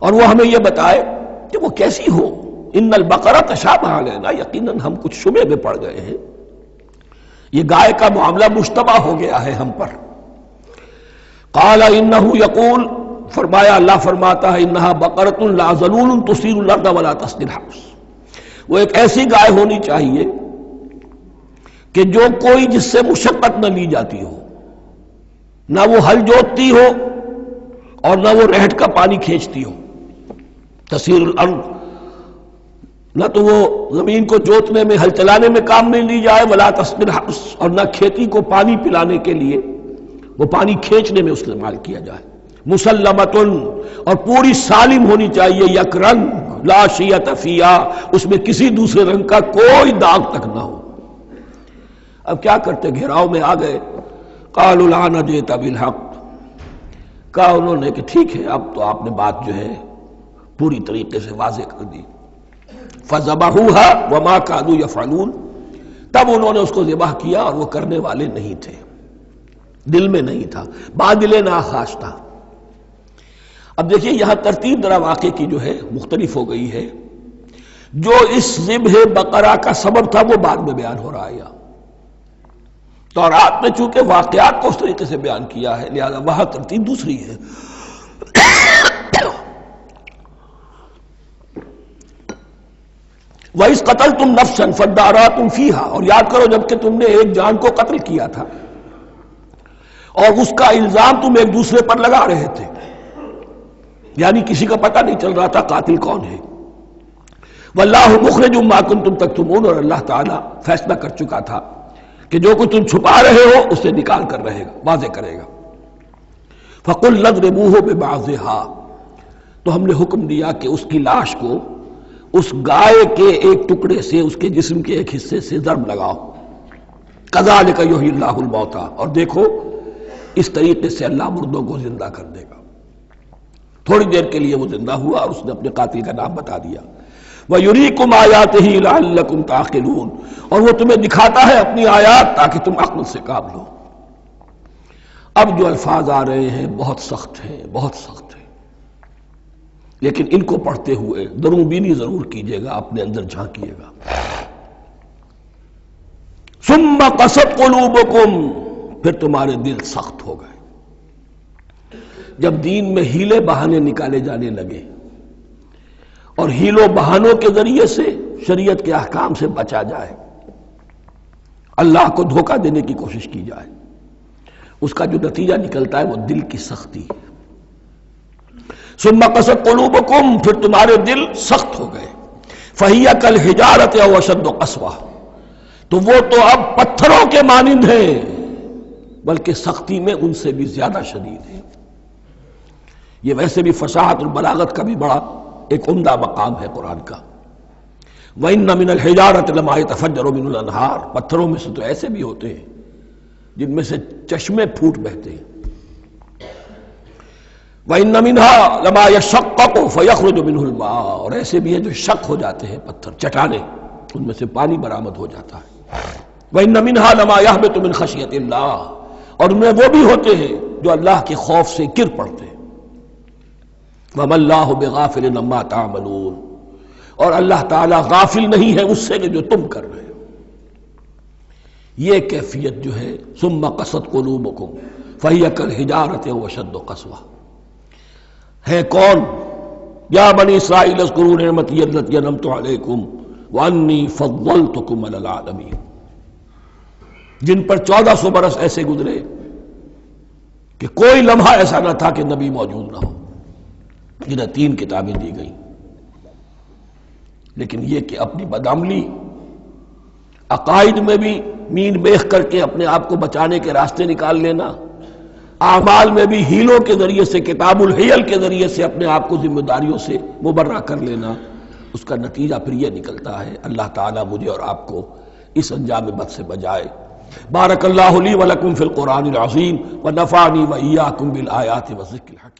اور وہ ہمیں یہ بتائے کہ وہ کیسی ہو۔ ان البقرہ تشابہ علینا، یقیناً ہم کچھ شبہ میں پڑ گئے ہیں، یہ گائے کا معاملہ مشتبہ ہو گیا ہے ہم پر۔ قال انہ یقول، فرمایا اللہ فرماتا ہے انہا بقرۃ لا ذلول تثیر الارض ولا تسقی الحرث، وہ ایک ایسی گائے ہونی چاہیے کہ جو کوئی جس سے مشقت نہ لی جاتی ہو، نہ وہ ہل جوتتی ہو اور نہ وہ رہٹ کا پانی کھینچتی ہو۔ تسیر الارض، نہ تو وہ زمین کو جوتنے میں ہل چلانے میں کام میں لی جائے، ولا تسقی الحرث، اور نہ کھیتی کو پانی پلانے کے لیے وہ پانی کھینچنے میں استعمال کیا جائے۔ مسلمتن، اور پوری سالم ہونی چاہیے، یک رنگ، لا شیۃ فیہا، اس میں کسی دوسرے رنگ کا کوئی داغ تک نہ ہو۔ اب کیا کرتے، گھیراؤ میں آ گئے۔ قالوا الآن جئت بالحق، کہا انہوں نے کہ ٹھیک ہے اب تو آپ نے بات جو ہے پوری طریقے سے واضح کر دی۔ فذبحوها وما كانوا يفعلون، تب انہوں نے اس کو ذبح کیا اور وہ کرنے والے نہیں تھے، دل میں نہیں تھا، بادل ناخواش تھا۔ اب دیکھیے یہاں ترتیب ذرا واقعے کی جو ہے مختلف ہو گئی ہے۔ جو اس ذبح بقرہ کا سبب تھا وہ بعد میں بیان ہو رہا ہے یہاں، تورات میں چونکہ واقعات کو اس طریقے سے بیان کیا ہے لہذا وہاں ترتیب دوسری ہے۔ وَإِذْ قَتَلْتُمْ نَفْسًا فَادَّارَأْتُمْ فِيهَا، اور یاد کرو جب کہ تم نے ایک جان کو قتل کیا تھا اور اس کا الزام تم ایک دوسرے پر لگا رہے تھے، یعنی کسی کا پتہ نہیں چل رہا تھا قاتل کون ہے۔ وَاللَّهُ مُخْرِجٌ مَا كُنْتُمْ تَكْتُمُونَ، اور اللہ تعالیٰ فیصلہ کر چکا تھا کہ جو کچھ تم چھپا رہے ہو اسے نکال کر رہے گا، واضح کرے گا۔ فَقُلْ نَضْرِبُوهُ بِبَعْضِهَا، تو ہم نے حکم دیا کہ اس کی لاش کو اس گائے کے ایک ٹکڑے سے، اس کے جسم کے ایک حصے سے ضرب لگاؤ۔ کذالک یحیی اللہ الموتیٰ، اور دیکھو اس طریقے سے اللہ مردوں کو زندہ کر دے گا۔ تھوڑی دیر کے لیے وہ زندہ ہوا اور اس نے اپنے قاتل کا نام بتا دیا۔ وَيُرِيكُمْ آیَاتِهِ لَعَلَّكُمْ تَعْقِلُونَ، اور وہ تمہیں دکھاتا ہے اپنی آیات تاکہ تم عقل سے کام لو۔ اب جو الفاظ آ رہے ہیں بہت سخت ہیں، بہت سخت ہیں، لیکن ان کو پڑھتے ہوئے درون بینی ضرور کیجیے گا، اپنے اندر جھانکیے گا۔ ثم قست قلوبکم، پھر تمہارے دل سخت ہو گئے جب دین میں ہیلے بہانے نکالے جانے لگے اور ہیلوں بہانوں کے ذریعے سے شریعت کے احکام سے بچا جائے، اللہ کو دھوکہ دینے کی کوشش کی جائے، اس کا جو نتیجہ نکلتا ہے وہ دل کی سختی۔ ثم قست قلوبکم، پھر تمہارے دل سخت ہو گئے۔ فہی کالحجارۃ او اشد قسوہ، تو وہ تو اب پتھروں کے مانند ہیں بلکہ سختی میں ان سے بھی زیادہ شدید ہے۔ یہ ویسے بھی فصاحت اور بلاغت کا بھی بڑا ایک عمدہ مقام ہے قرآن کا۔ وَإِنَّ مِنَ الْحِجَارَةِ لَمَا يَتَفَجَّرُ مِنْهُ الْأَنْهَارُ، پتھروں میں سے تو ایسے بھی ہوتے ہیں جن میں سے چشمے پھوٹ بہتے ہیں۔ وَإِنَّ مِنْهَا لَمَا يَشَقَّقُ فَيَخْرُجُ مِنْهُ الْمَاءُ، اور ایسے بھی ہیں جو شق ہو جاتے ہیں، پتھر چٹانیں، ان میں سے پانی برآمد ہو جاتا ہے۔ وَإِنَّ مِنْهَا لَمَا يَهْبِطُ مِنْ خَشْيَةِ اللَّهِ، اور ان میں وہ بھی ہوتے ہیں جو اللہ کے خوف سے گر پڑتے ہیں۔ وَمَا اللَّهُ بِغَافِلٍ عَمَّا تَعْمَلُونَ، اور اللہ تعالیٰ غافل نہیں ہے اس سے کہ جو تم کر رہے ہو۔ یہ کیفیت جو ہے ثم قست قلوبکم فہی کالحجارۃ او اشد قسوہ، ہے کون؟ یا بنی اسرائیل اذکروا نعمتی التی انعمت علیکم وانی فضلتکم علی العالمین، جن پر 1400 برس ایسے گزرے کہ کوئی لمحہ ایسا نہ تھا کہ نبی موجود نہ ہو، جنہیں 3 کتابیں دی گئیں، لیکن یہ کہ اپنی بدعملی، عقائد میں بھی مین بیخ کر کے اپنے آپ کو بچانے کے راستے نکال لینا، اعمال میں بھی ہیلوں کے ذریعے سے، کتاب الحیل کے ذریعے سے اپنے آپ کو ذمہ داریوں سے مبرہ کر لینا، اس کا نتیجہ پھر یہ نکلتا ہے۔ اللہ تعالیٰ مجھے اور آپ کو اس انجام بد سے بچائے۔ بارک اللہ لی ولکم فی القرآن العظیم ونفعنی وإیاکم بالآیات والذکر الحکیم۔